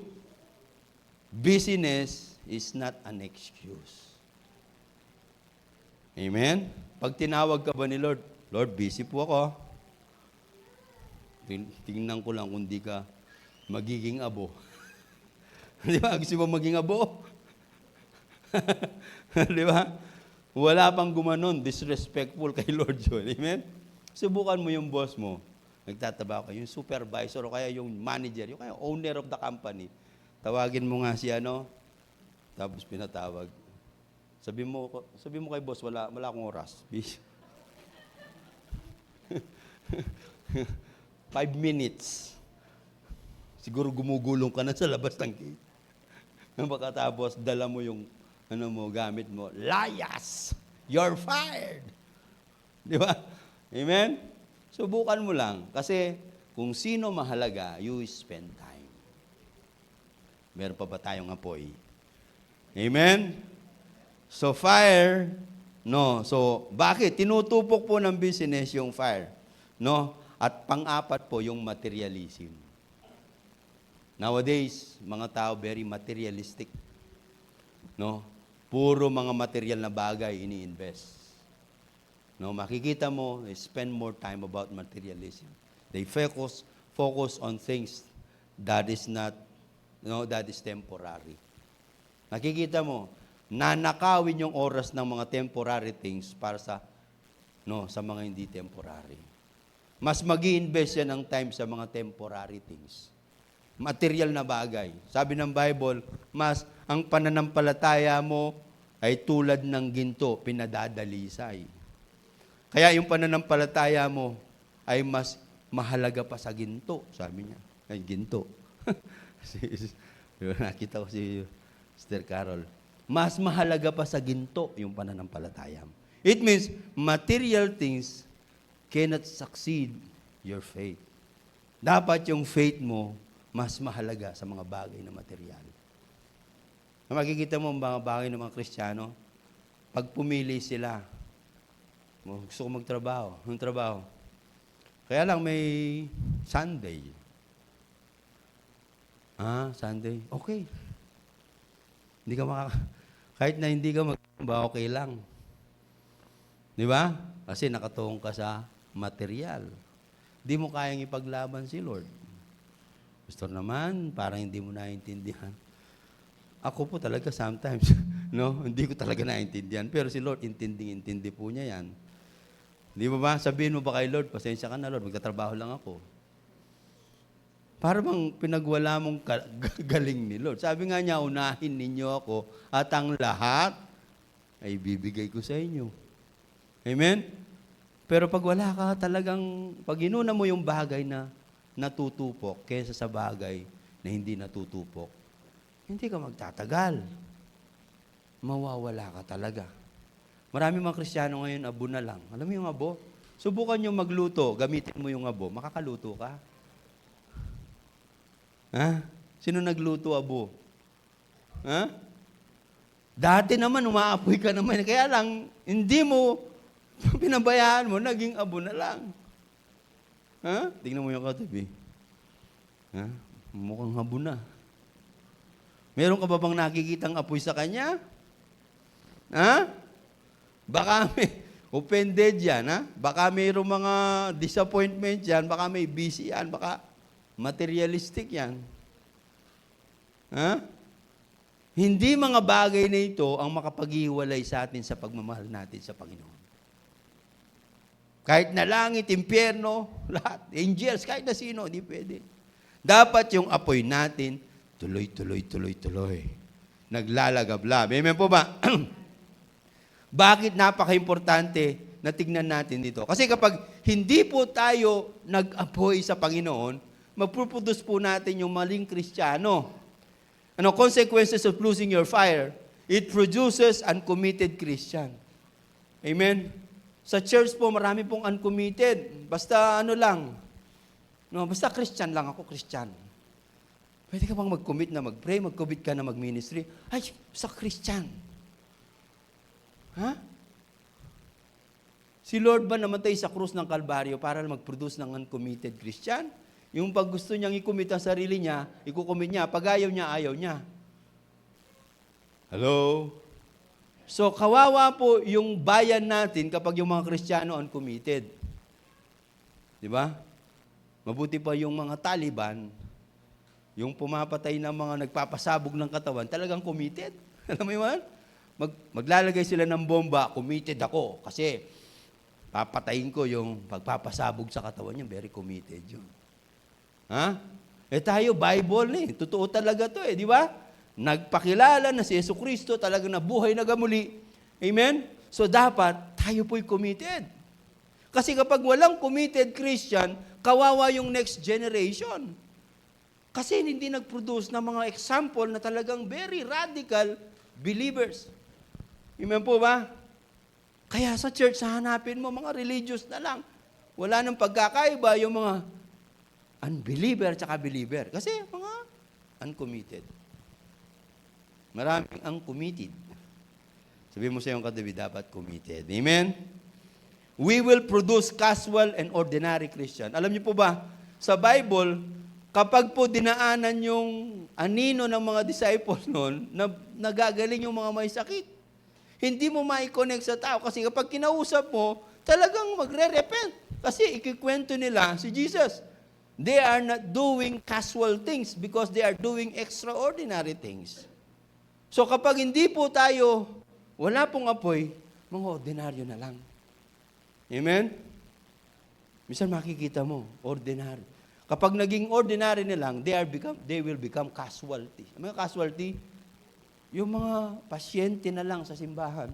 Busyness is not an excuse. Amen? Pag tinawag ka ba ni Lord, Lord, busy po ako. Tingnan ko lang kung di ka magiging abo. Di ba? Gusto mo maging abo? Di ba? Wala pang gumanon, disrespectful kay Lord yun. Amen? Subukan mo yung boss mo. Nagtatabaho ka, yung supervisor o kaya yung manager, yung kaya owner of the company. Tawagin mo nga si tapos pinatawag. Sabi mo kay boss, wala akong oras. 5 minutes. Siguro gumugulong ka na sa labas ng gate. Pagkatapos, dala mo yung gamit mo. Layas! You're fired! Di ba? Amen? Subukan mo lang. Kasi kung sino mahalaga, you spend time. Meron pa ba tayong apoy? Amen? So, fire, no. So, bakit? Tinutupok po ng business yung fire. No? At pang-apat po, yung materialism. Nowadays, mga tao very materialistic. No? Puro mga material na bagay ini-invest. No, makikita mo, they spend more time about materialism. They focus on things that is not, that is temporary. Makikita mo, nanakawin yung oras ng mga temporary things para sa mga hindi temporary. Mas mag-i-invest yan ng time sa mga temporary things. Material na bagay. Sabi ng Bible, ang pananampalataya mo ay tulad ng ginto, pinadadalisay. Kaya yung pananampalataya mo ay mas mahalaga pa sa ginto, sabi niya. Ay, ginto. Nakita ko si Sister Carol. Mas mahalaga pa sa ginto yung pananampalataya mo. It means material things cannot succeed your faith. Dapat yung faith mo mas mahalaga sa mga bagay na material. Makikita mo ang mga bagay ng mga Kristiyano, pag pumili sila, gusto ko magtrabaho, Kaya lang may Sunday. Sunday, okay. Kahit na hindi ka magtrabaho, okay lang. Di ba? Kasi nakatuong ka sa material. Di mo kayang ipaglaban si Lord. Pastor naman, parang hindi mo naiintindihan. Ako po talaga sometimes, hindi ko talaga naiintindihan. Pero si Lord, intindi po niya yan. Di ba? Sabihin mo ba kay Lord, pasensya ka na Lord, magtatrabaho lang ako. Para bang pinagwala mong galing ni Lord. Sabi nga niya, unahin ninyo ako at ang lahat ay bibigay ko sa inyo. Amen? Pero pag wala ka talagang, pag inuna mo yung bagay na natutupok kaysa sa bagay na hindi natutupok, hindi ka magtatagal. Mawawala ka talaga. Marami mga Kristiyano ngayon, abo na lang. Alam mo yung abo? Subukan nyo magluto, gamitin mo yung abo, makakaluto ka. Sino nagluto abo? Dati naman, umaapoy ka naman. Kaya lang, hindi mo, pinabayaan mo, naging abo na lang. Tingnan mo yung katabi. Mukhang abo na. Meron ka ba bang nakikitang apoy sa kanya? Baka may offended yan, Baka mayroong mga disappointment yan, baka may busy yan, baka materialistic yan. Hindi mga bagay na ito ang makapaghiwalay sa atin sa pagmamahal natin sa Panginoon. Kahit na langit, impyerno, lahat, angels, kahit na sino, hindi pwede. Dapat yung apoy natin, tuloy. Naglalagablab. Amen po ba? Bakit napaka-importante na tignan natin dito? Kasi kapag hindi po tayo nag-apoy sa Panginoon, magpuproduce po natin yung maling Kristiyano. Ano, consequences of losing your fire? It produces uncommitted Christian. Amen? Sa church po, marami pong uncommitted. Basta ano lang. No, basta Christian lang ako, Christian. Pwede ka bang mag-commit na mag-pray, mag-commit ka na mag-ministry? Ay, sa Christian. Ha? Si Lord ba namatay sa krus ng Kalbaryo para mag-produce ng uncommitted Christian? Yung pag gusto niyang i-commit ang sarili niya, i-commit niya. Pag ayaw niya. Hello? So, kawawa po yung bayan natin kapag yung mga Kristiyano uncommitted. Di ba? Mabuti pa yung mga Taliban, yung pumapatay ng mga nagpapasabog ng katawan, talagang committed. Alam mo yun? Maglalagay sila ng bomba, committed ako. Kasi papatayin ko yung pagpapasabog sa katawan niya, very committed yun. Ha? Tayo, Bible totoo talaga to di ba? Nagpakilala na si Jesucristo talagang nabuhay na gamuli. Amen? So dapat, tayo po'y committed. Kasi kapag walang committed Christian, kawawa yung next generation. Kasi hindi nag-produce ng mga example na talagang very radical believers. Amen po ba? Kaya sa church, hanapin mo mga religious na lang. Wala nang pagkakaiba yung mga unbeliever at believer. Kasi mga uncommitted. Maraming uncommitted. Sabi mo sa iyong katabi, dapat committed. Amen? We will produce casual and ordinary Christian. Alam niyo po ba, sa Bible, kapag po dinaanan yung anino ng mga disciples noon, nagagaling yung mga may sakit. Hindi mo mai-connect sa tao kasi kapag kinausap mo, talagang magre-repent. Kasi ikikwento nila si Jesus. They are not doing casual things because they are doing extraordinary things. So kapag hindi po tayo, wala pong apoy, mga ordinaryo na lang. Amen? Minsan makikita mo, ordinary. Kapag naging ordinary na lang, they will become casualty. Mga casualty, yung mga pasyente na lang sa simbahan,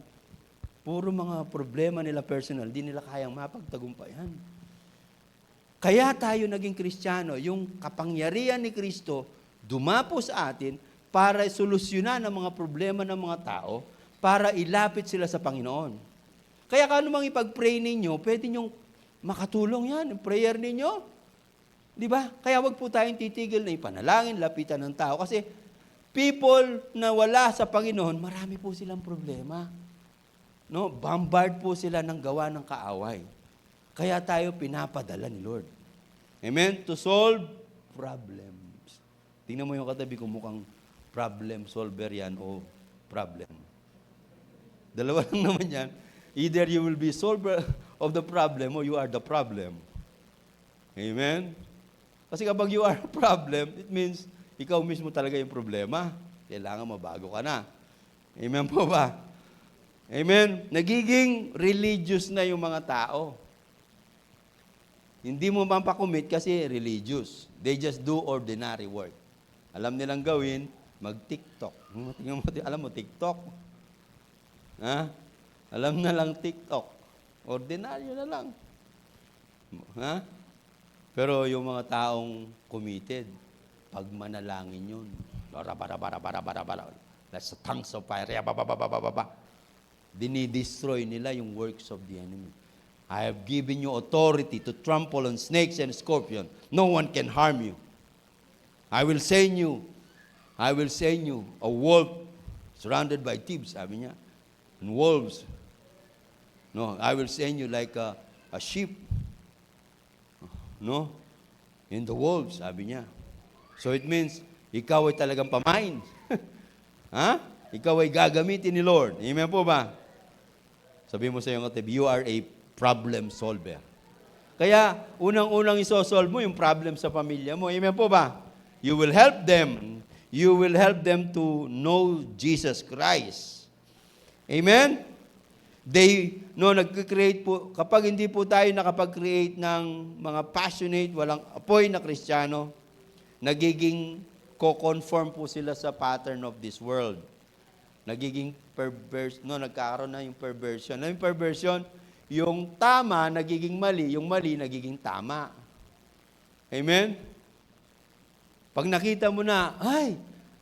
puro mga problema nila personal, di nila kayang mapagtagumpayan. Kaya tayo naging Kristiyano, yung kapangyarihan ni Kristo, dumapo sa atin para solusyonan ang mga problema ng mga tao, para ilapit sila sa Panginoon. Kaya kung ano mang ipag-pray ninyo, pwede nyong makatulong yan, yung prayer ninyo. Di ba? Kaya wag po tayong titigil na ipanalangin, lapitan ng tao. Kasi people na wala sa Panginoon, marami po silang problema. No? Bombard po sila ng gawa ng kaaway. Kaya tayo pinapadala ni Lord. Amen? To solve problems. Tingnan mo yung katabi ko, mukhang problem solver yan o problem. Dalawa lang naman yan. Either you will be solver of the problem or you are the problem. Amen? Kasi kapag you are a problem, it means ikaw mismo talaga yung problema. Kailangan mabago ka na. Amen po ba? Amen? Nagiging religious na yung mga tao. Hindi mo mapakumit kasi religious. They just do ordinary work. Alam nilang gawin, mag-TikTok. Alam mo, TikTok? Ha? Alam na lang TikTok. Ordinaryo na lang. Ha? Pero yung mga taong committed, pag manalangin yun, that's the tongues of fire. Dinidestroy nila yung works of the enemy. I have given you authority to trample on snakes and scorpions. No one can harm you. I will send you a wolf surrounded by thieves, sabi niya. And wolves. No, I will send you like a sheep. No? In the wolves, sabi niya. So it means, ikaw ay talagang pamain. Ha? Ikaw ay gagamitin ni Lord. Amen po ba? Sabi mo sa iyong katabi, you are a problem solver. Kaya, unang-unang isosolve mo yung problem sa pamilya mo. Amen po ba? You will help them. You will help them to know Jesus Christ. Amen? Nag-create po, kapag hindi po tayo nakapag-create ng mga passionate, walang apoy na Kristiyano, nagiging co-conform po sila sa pattern of this world. Nagiging nagkakaroon na yung perversion. Ano yung perversion? Yung tama nagiging mali, yung mali nagiging tama. Amen? Pag nakita mo na, ay,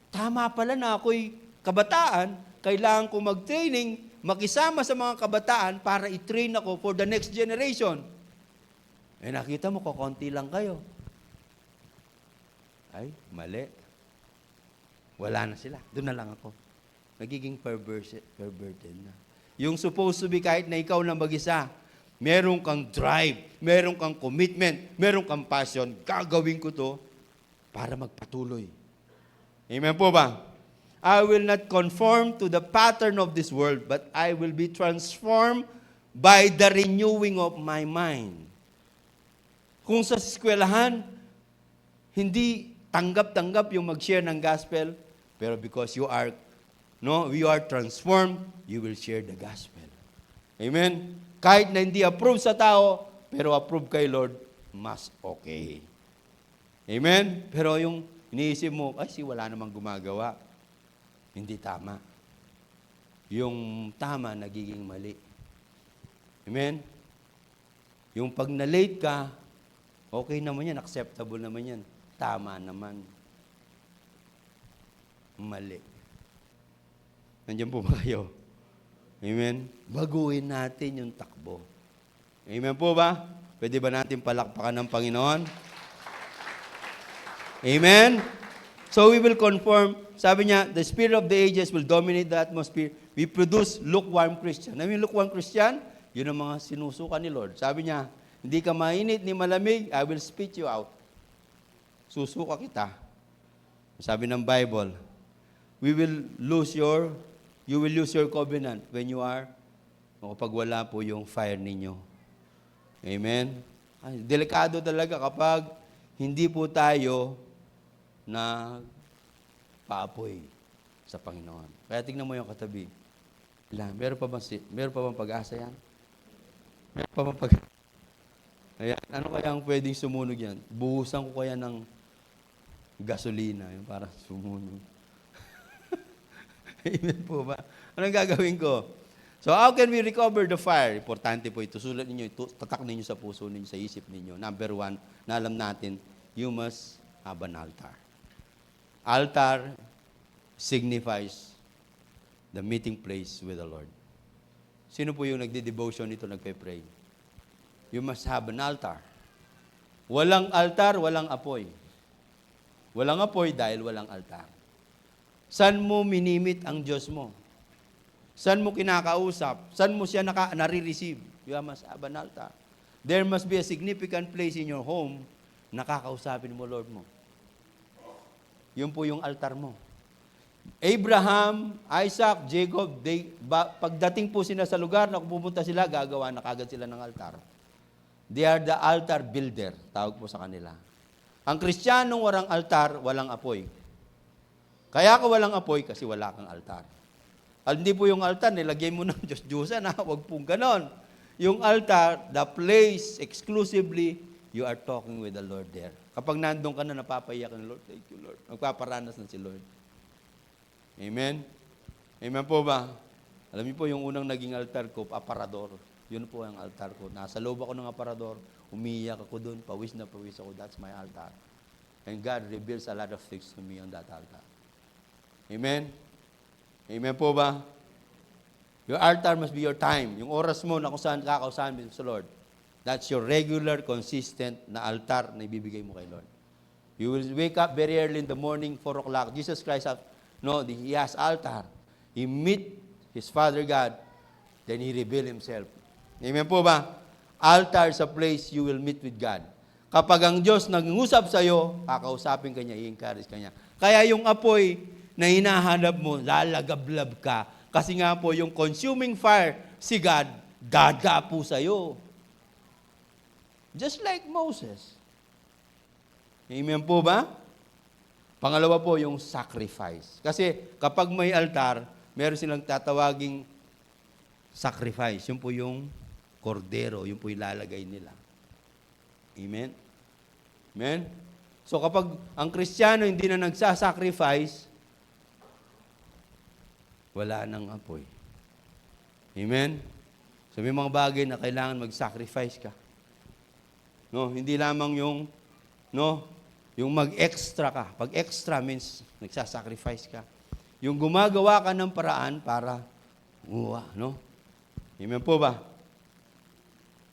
tama pala na ako'y kabataan, kailangan ko mag-training, makisama sa mga kabataan para i-train ako for the next generation. Eh nakita mo, kukunti lang kayo. Ay, mali. Wala na sila. Doon na lang ako. Nagiging perverted na. Yung supposed to be kahit na ikaw na mag-isa, meron kang drive, meron kang commitment, meron kang passion, gagawin ko to para magpatuloy. Amen po ba? I will not conform to the pattern of this world, but I will be transformed by the renewing of my mind. Kung sa eskwelahan, hindi tanggap-tanggap yung mag-share ng gospel, pero because you are transformed, you will share the gospel. Amen? Kahit na hindi approve sa tao, pero approve kay Lord, mas okay. Amen? Pero yung iniisip mo, wala namang gumagawa. Hindi tama. Yung tama, nagiging mali. Amen? Yung pag na-late ka, okay naman yan, acceptable naman yan. Tama naman. Mali. Nandiyan po ba kayo? Amen? Baguhin natin yung takbo. Amen po ba? Pwede ba natin palakpakan ng Panginoon? Amen? So we will conform. Sabi niya, the spirit of the ages will dominate the atmosphere. We produce lukewarm Christian. I mean, lukewarm Christian, yun ang mga sinusuka ni Lord. Sabi niya, hindi ka mainit ni malamig, I will spit you out. Susuka kita. Sabi ng Bible, you will lose your covenant when you are, kapag wala po yung fire ninyo. Amen? Ay, delikado talaga kapag hindi po tayo na paapoy sa Panginoon. Kaya tingnan mo yung katabi. Meron pa bang pag-asa yan? Meron pa bang pag-asa? Ayan, ano kaya ang pwedeng sumunog yan? Buhusan ko kaya ng gasolina, yung para sumunog. Amen po ba? Anong gagawin ko? So, how can we recover the fire? Importante po ito. Sulat ninyo, tatak ninyo sa puso ninyo, sa isip ninyo. Number 1, na alam natin, you must have an altar. Altar signifies the meeting place with the Lord. Sino po yung nagdi-devotion nito, nagpe-pray? You must have an altar. Walang altar, walang apoy. Walang apoy dahil walang altar. Saan mo minimit ang Diyos mo? Saan mo kinakausap? Saan mo siya nare-receive? You must have an altar. There must be a significant place in your home na kakausapin mo, Lord mo. Yun po yung altar mo. Abraham, Isaac, Jacob, pagdating po sila sa lugar na pupunta sila, gagawa na kagad sila ng altar. They are the altar builder, tawag po sa kanila. Ang Kristiyanong walang altar, walang apoy. Kaya ka walang apoy kasi wala kang altar. Hindi po yung altar, nilagay mo ng Diyos-Diyosan, huwag pong ganon. Yung altar, the place exclusively, you are talking with the Lord there. Kapag nandun ka na, napapayak ng Lord, thank you, Lord. Magpaparanas na si Lord. Amen? Amen po ba? Alam niyo po, yung unang naging altar ko, aparador. Yun po ang altar ko. Nasa loob ako ng aparador, umiiyak ako doon, pawis na pawis ako. That's my altar. And God reveals a lot of things to me on that altar. Amen? Amen po ba? Your altar must be your time. Yung oras mo na kung saan kakausapin sa Lord. That's your regular, consistent na altar na ibibigay mo kay Lord. You will wake up very early in the morning, 4 o'clock. Jesus Christ, He has altar. He meet His Father God, then He reveal Himself. Amen po ba? Altar is a place you will meet with God. Kapag ang Diyos nag-usap sa iyo, kakausapin ka niya, i-encourage ka niya. Kaya yung apoy na hinahanap mo, lalagablab ka. Kasi nga po, yung consuming fire, si God, dada po sa iyo. Just like Moses. Amen po ba? Pangalawa po, yung sacrifice. Kasi kapag may altar, meron silang tatawaging sacrifice. Yun po yung kordero, yun po ilalagay nila. Amen? Amen? So kapag ang Kristiyano hindi na nagsasacrifice, wala nang apoy. Amen? So may mga bagay na kailangan mag-sacrifice ka. No, hindi lamang yung Yung mag-extra ka. Pag extra means nagsasacrifice ka. Yung gumagawa ka ng paraan para no? Amen po ba?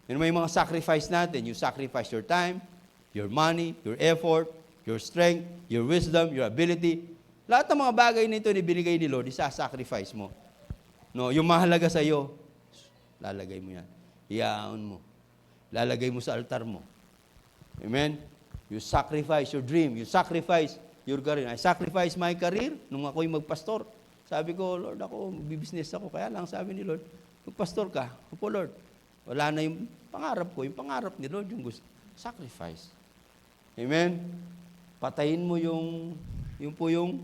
Yun may mga sacrifice natin. You sacrifice your time, your money, your effort, your strength, your wisdom, your ability. Lahat ng mga bagay nito na binigay ni Lord, isa-sacrifice mo. No, yung mahalaga sa iyo, lalagay mo yan. Iyaon mo. Lalagay mo sa altar mo. Amen? You sacrifice your dream. You sacrifice your career. I sacrifice my career nung ako'y magpastor. Sabi ko, Lord, ako, business ako. Kaya lang sabi ni Lord, magpastor ka. Opo, Lord. Wala na yung pangarap ko. Yung pangarap ni Lord, yung gusto. Sacrifice. Amen? Patayin mo yung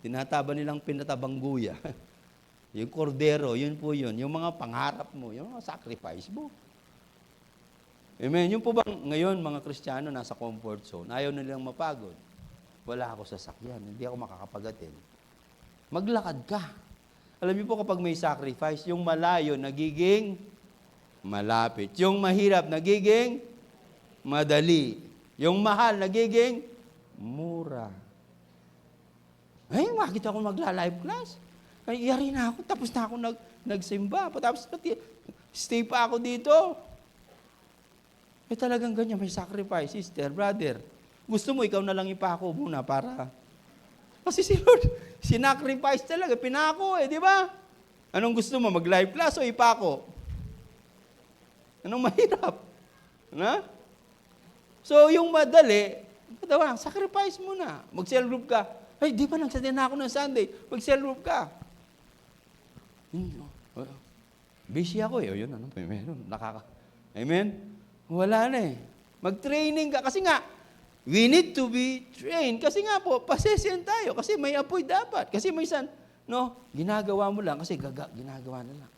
tinataba nilang pinatabang guya. Yung kordero, yun po yun. Yung mga pangarap mo, yung mga sacrifice mo. Amen? Yung po bang ngayon, mga Kristiyano, nasa comfort zone, ayaw na nilang mapagod. Wala ako sa sakyan, hindi ako makakapagatin. Maglakad ka. Alam niyo po kapag may sacrifice, yung malayo nagiging malapit. Yung mahirap nagiging madali. Yung mahal nagiging mura. Ay, makita ko magla-live class. Ay, yari na ako. Tapos na ako nagsimba. Tapos stay pa ako dito. Eh talagang ganyan, may sacrifice, sister, brother. Gusto mo, ikaw na lang ipako muna para... Kasi si Lord, sinacrifice talaga, pinako di ba? Anong gusto mo, mag-live class o ipako? Anong mahirap? Na? So, yung madali, sacrifice mo na. Mag-cell group ka. Ay, di ba nagsatin na ako ng Sunday? Mag-cell group ka. Busy ako Yun, Amen? Wala na Mag-training ka. Kasi nga, we need to be trained. Kasi nga po, pasesyan tayo. Kasi may apoy dapat. Kasi may ginagawa mo lang. Kasi ginagawa na lang.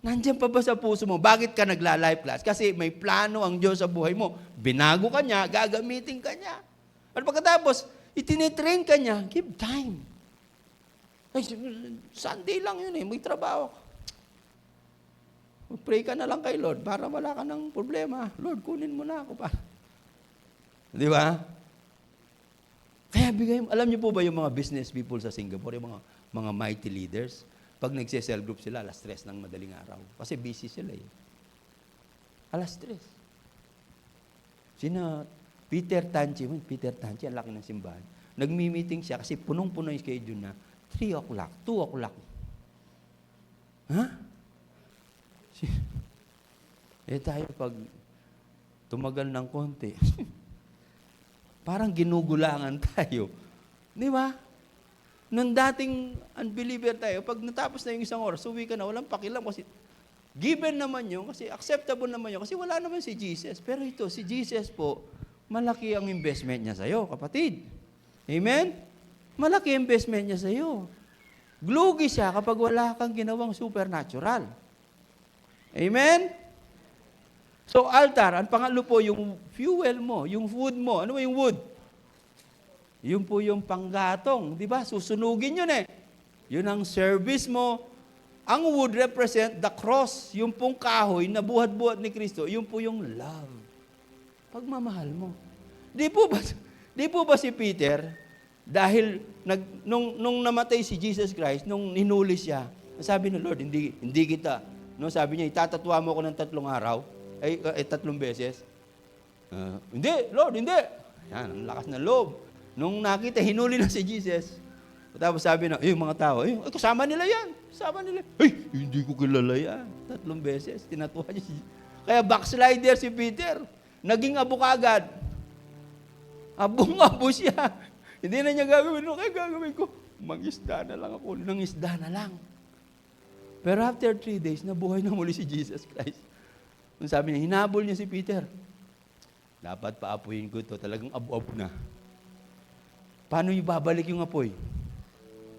Nandiyan pa ba sa puso mo? Bakit ka nagla-life class? Kasi may plano ang Diyos sa buhay mo. Binago ka niya, gagamitin ka niya. At pagkatapos, itinitrain ka niya, give time. Ay, Sunday lang yun may trabaho ka. Pray ka na lang kay Lord para wala ka ng problema. Lord, kunin mo na ako pa. Di ba? Kaya alam niyo po ba yung mga business people sa Singapore, yung mga mighty leaders, pag nagse-cell group sila, alas 3 ng madaling araw. Kasi busy sila Alas 3. Peter Tanchi, ang laki ng simbahan. Nagmi-meeting siya kasi punong-puno yung schedule na 3 o'clock, 2 o'clock. Ha? Tayo pag tumagal ng konti, parang ginugulangan tayo. Di ba? Nung dating unbeliever tayo, pag natapos na yung isang oras, uwi ka na, walang pakialam kasi given naman yun, kasi acceptable naman yun, kasi wala naman si Jesus. Pero ito, si Jesus po, malaki ang investment niya sa'yo, kapatid. Amen? Malaki investment niya sa'yo. Glugi siya kapag wala kang ginawang supernatural. Amen? So, altar, ang pangalo po, yung fuel mo, yung food mo. Ano ba yung wood? Yun po yung panggatong, di ba? Susunugin yun Yun ang service mo. Ang wood represent the cross, yung pong kahoy na buhat-buhat ni Kristo, yun po yung love. Pagmamahal mo. Di po ba si Peter, dahil nung namatay si Jesus Christ, nung hinuli siya, sabi ng Lord, hindi kita. No, sabi niya, itatatwa mo ko ng 3 araw, 3 beses. Hindi, Lord, hindi. Yan, ang lakas ng loob. Nung nakita, hinuli na si Jesus. Tapos sabi na, yung mga tao, kasama nila yan. Kasama nila. Hindi ko kilala yan. 3 beses, tinatwa niya si Jesus. Kaya backslider si Peter. Naging abo kagad. Abong-abo siya. Hindi na niya gagawin. Kaya gagawin ko, mag-isda na lang ako. Nang isda na lang. Pero after 3 days, nabuhay na muli si Jesus Christ. Nung sabi niya, hinabol niya si Peter. Dapat paapuyin ko ito. Talagang abo-abo na. Paano ibabalik yung apoy?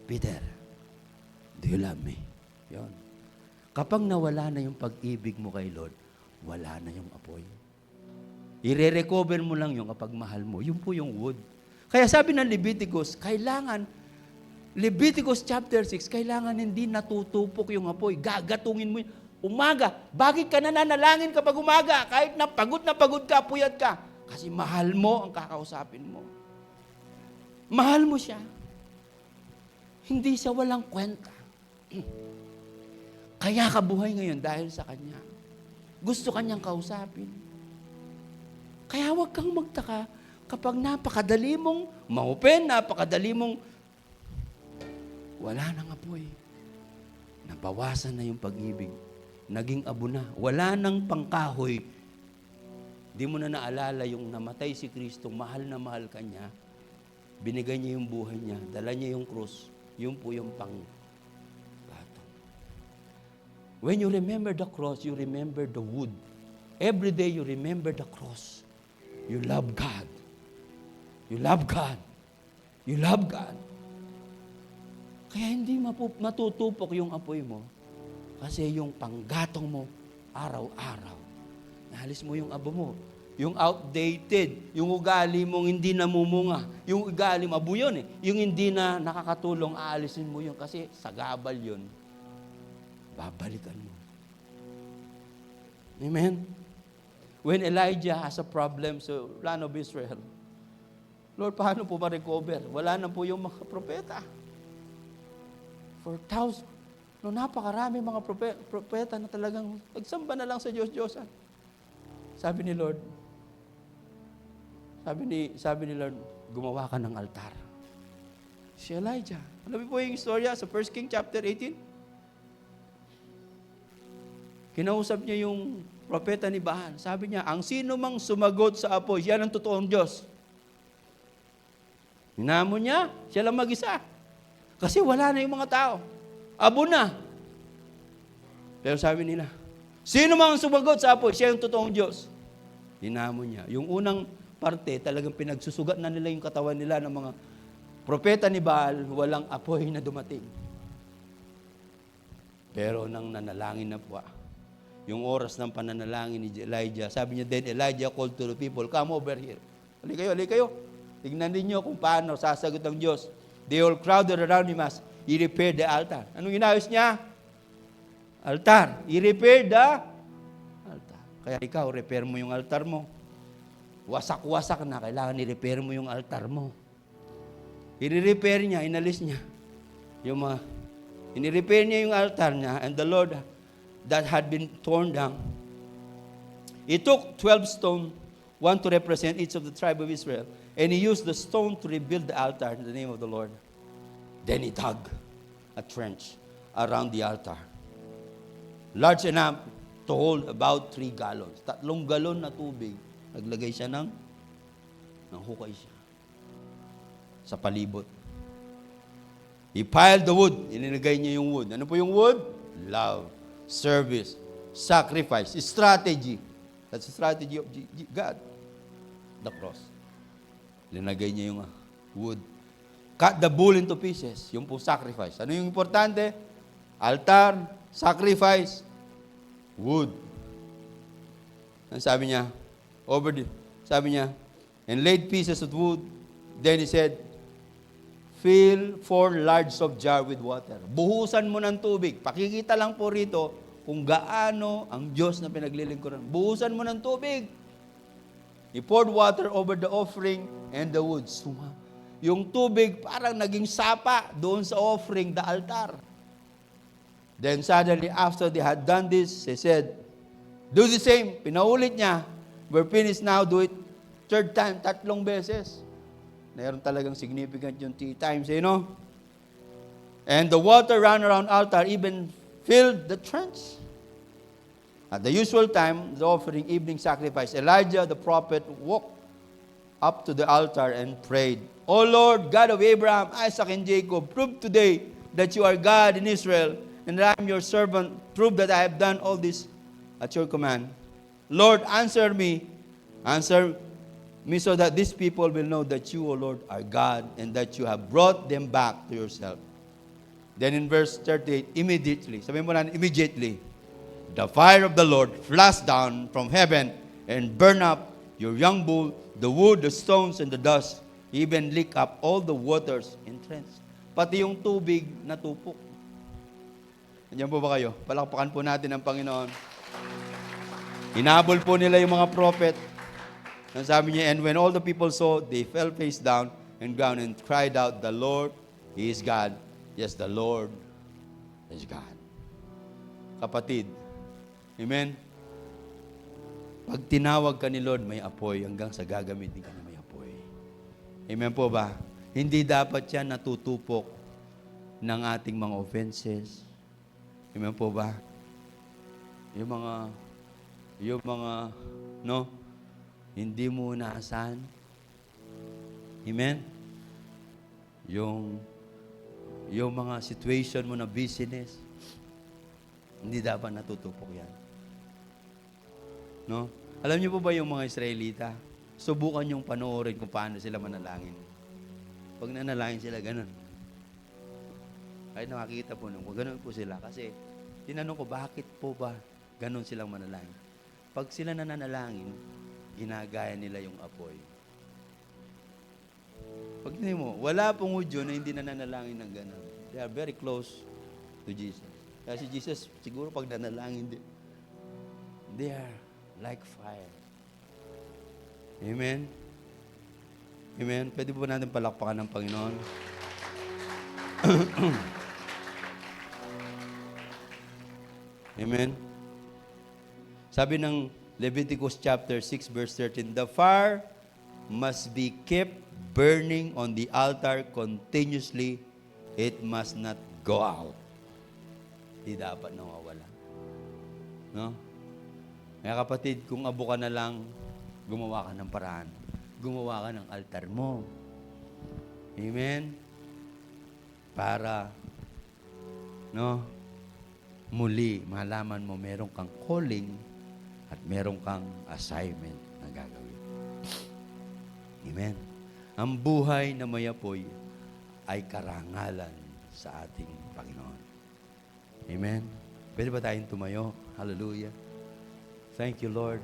Peter, do you love me? Yun. Kapag nawala na yung pag-ibig mo kay Lord, wala na yung apoy. I-recover mo lang yung kapag mahal mo. Yun po yung wood. Kaya sabi ng Leviticus chapter 6, kailangan hindi natutupok yung apoy. Gagatungin mo yun. Umaga. Bakit ka nananalangin kapag umaga? Kahit na pagod ka, puyat ka. Kasi mahal mo ang kakausapin mo. Mahal mo siya. Hindi siya walang kwenta. Kaya ka buhay ngayon dahil sa Kanya. Gusto Kanyang kausapin. Kaya huwag kang magtaka kapag napakadali mong ma-open, napakadali mong wala nang apoy. Nabawasan na yung pag-ibig. Naging abo na. Wala nang pangkahoy. Di mo na naalala yung namatay si Kristo, mahal na mahal ka niya. Binigay niya yung buhay niya. Dala niya yung krus. Yun po yung pang-gatong. When you remember the cross, you remember the wood. Every day you remember the cross. You love God. You love God. You love God. Kaya hindi matutupok yung apoy mo. Kasi yung panggatong mo, araw-araw. Nahalis mo yung abo mo. Yung outdated, yung ugali mong hindi namumunga. Yung ugali mo, abo yun eh. Yung hindi na nakakatulong, aalisin mo yun. Kasi sagabal yun. Babalikan mo. Amen? When Elijah has a problem sa land of Israel, Lord, paano po ma-recover? Wala na po yung mga propeta. For thousands. No, napakarami mga propeta na talagang nagsamba na lang sa Diyos-Diyosan. Sabi ni Lord, Lord, gumawa ka ng altar. Si Elijah. Alam mo po yung istorya sa 1 King chapter 18? Kinausap niya yung propeta ni Baal. Sabi niya, ang sino mang sumagot sa apoy, yan ang totoong Diyos. Hinamon niya, siya lang mag-isa. Kasi wala na yung mga tao. Abo na. Pero sabi nila, sino mang sumagot sa apoy, siya yung totoong Diyos. Hinamon niya. Yung unang parte, talagang pinagsusugat na nila yung katawan nila ng mga propeta ni Baal, walang apoy na dumating. Pero nang nanalangin na po, yung oras ng pananalangin ni Elijah, sabi niya, then Elijah called to the people, come over here. Halika kayo. Tignan ninyo kung paano sasagot ang Diyos. They all crowded around him as he repaired the altar. Anong inayos niya? Altar. He repaired the altar. Kaya ikaw, repair mo yung altar mo. Wasak-wasak na, kailangan i-repair mo yung altar mo. I-repair niya, inalis niya. Yung mga, i-repair niya yung altar niya, and the Lord that had been torn down, He took 12 stones, one to represent each of the tribe of Israel, and He used the stone to rebuild the altar in the name of the Lord. Then He dug a trench around the altar, large enough to hold about 3 gallons. 3 galon na tubig. Naglagay siya ng hukay siya sa palibot. He piled the wood. Ininagay niya yung wood. Ano po yung wood? Love, service, sacrifice, strategy. That's the strategy of God. The cross. Linagay niya yung wood. Cut the bull into pieces. Yung po sacrifice. Ano yung importante? Altar, sacrifice, wood. Ang sabi niya, sabi niya, and laid pieces of wood. Then he said, fill 4 large of jar with water. Buhusan mo ng tubig. Pakikita lang po rito kung gaano ang Diyos na pinaglilingkuran. Buhusan mo ng tubig. He poured water over the offering and the wood. Yung tubig parang naging sapa doon sa offering, the altar. Then suddenly after they had done this, he said, do the same. Pinaulit niya. We're finished now, do it 3rd time, 3 beses. Mayroon talagang significant yung 3 times, you know? And the water ran around altar, even filled the trench. At the usual time, the offering evening sacrifice, Elijah the prophet walked up to the altar and prayed, O Lord, God of Abraham, Isaac, and Jacob, prove today that you are God in Israel, and that I am your servant. Prove that I have done all this at your command. Lord, answer me so that these people will know that you, O Lord, are God, and that you have brought them back to yourself. Then in verse 38, immediately, sabihin mo na, immediately, the fire of the Lord flashed down from heaven and burned up your young bull, the wood, the stones, and the dust, even lick up all the waters in trench. Pati yung tubig na tupok. Nandiyan po ba kayo? Palakpakan po natin ang Panginoon. Hinabol po nila yung mga prophet. Ang sabi niya, and when all the people saw, they fell face down and ground and cried out, the Lord, He is God. Yes, the Lord is God. Kapatid, amen? Pag tinawag ka ni Lord, may apoy hanggang sa gagamitin ka na may apoy. Amen po ba? Hindi dapat yan natutupok ng ating mga offenses. Amen po ba? Yung mga, no? Hindi mo naasahan. Amen? Yung mga situation mo na business, hindi dapat natutupok yan. No? Alam niyo po ba yung mga Israelita? Subukan yung panoorin kung paano sila manalangin. Pag nanalangin sila, ganun. Kahit nakakita po nung, ganun po sila. Kasi, tinanong ko, bakit po ba ganun silang manalangin? Pag sila nananalangin, ginagaya nila yung apoy. Pag tingin mo, wala pong Hudyo na hindi nananalangin ng ganun. They are very close to Jesus. Kaya si Jesus, siguro pag nanalangin din, they are like fire. Amen? Amen? Pwede po natin palakpakan ng Panginoon? Amen? Sabi ng Leviticus chapter 6 verse 13, the fire must be kept burning on the altar continuously. It must not go out. Di dapat nawawala. No? Kaya kapatid, kung abo ka na lang, gumawa ka ng paraan. Gumawa ka ng altar mo. Amen? Para, no, muli, malaman mo, meron kang calling at meron kang assignment na gagawin. Amen? Ang buhay na may apoy ay karangalan sa ating Panginoon. Amen? Pwede ba tayong tumayo? Hallelujah. Thank you, Lord.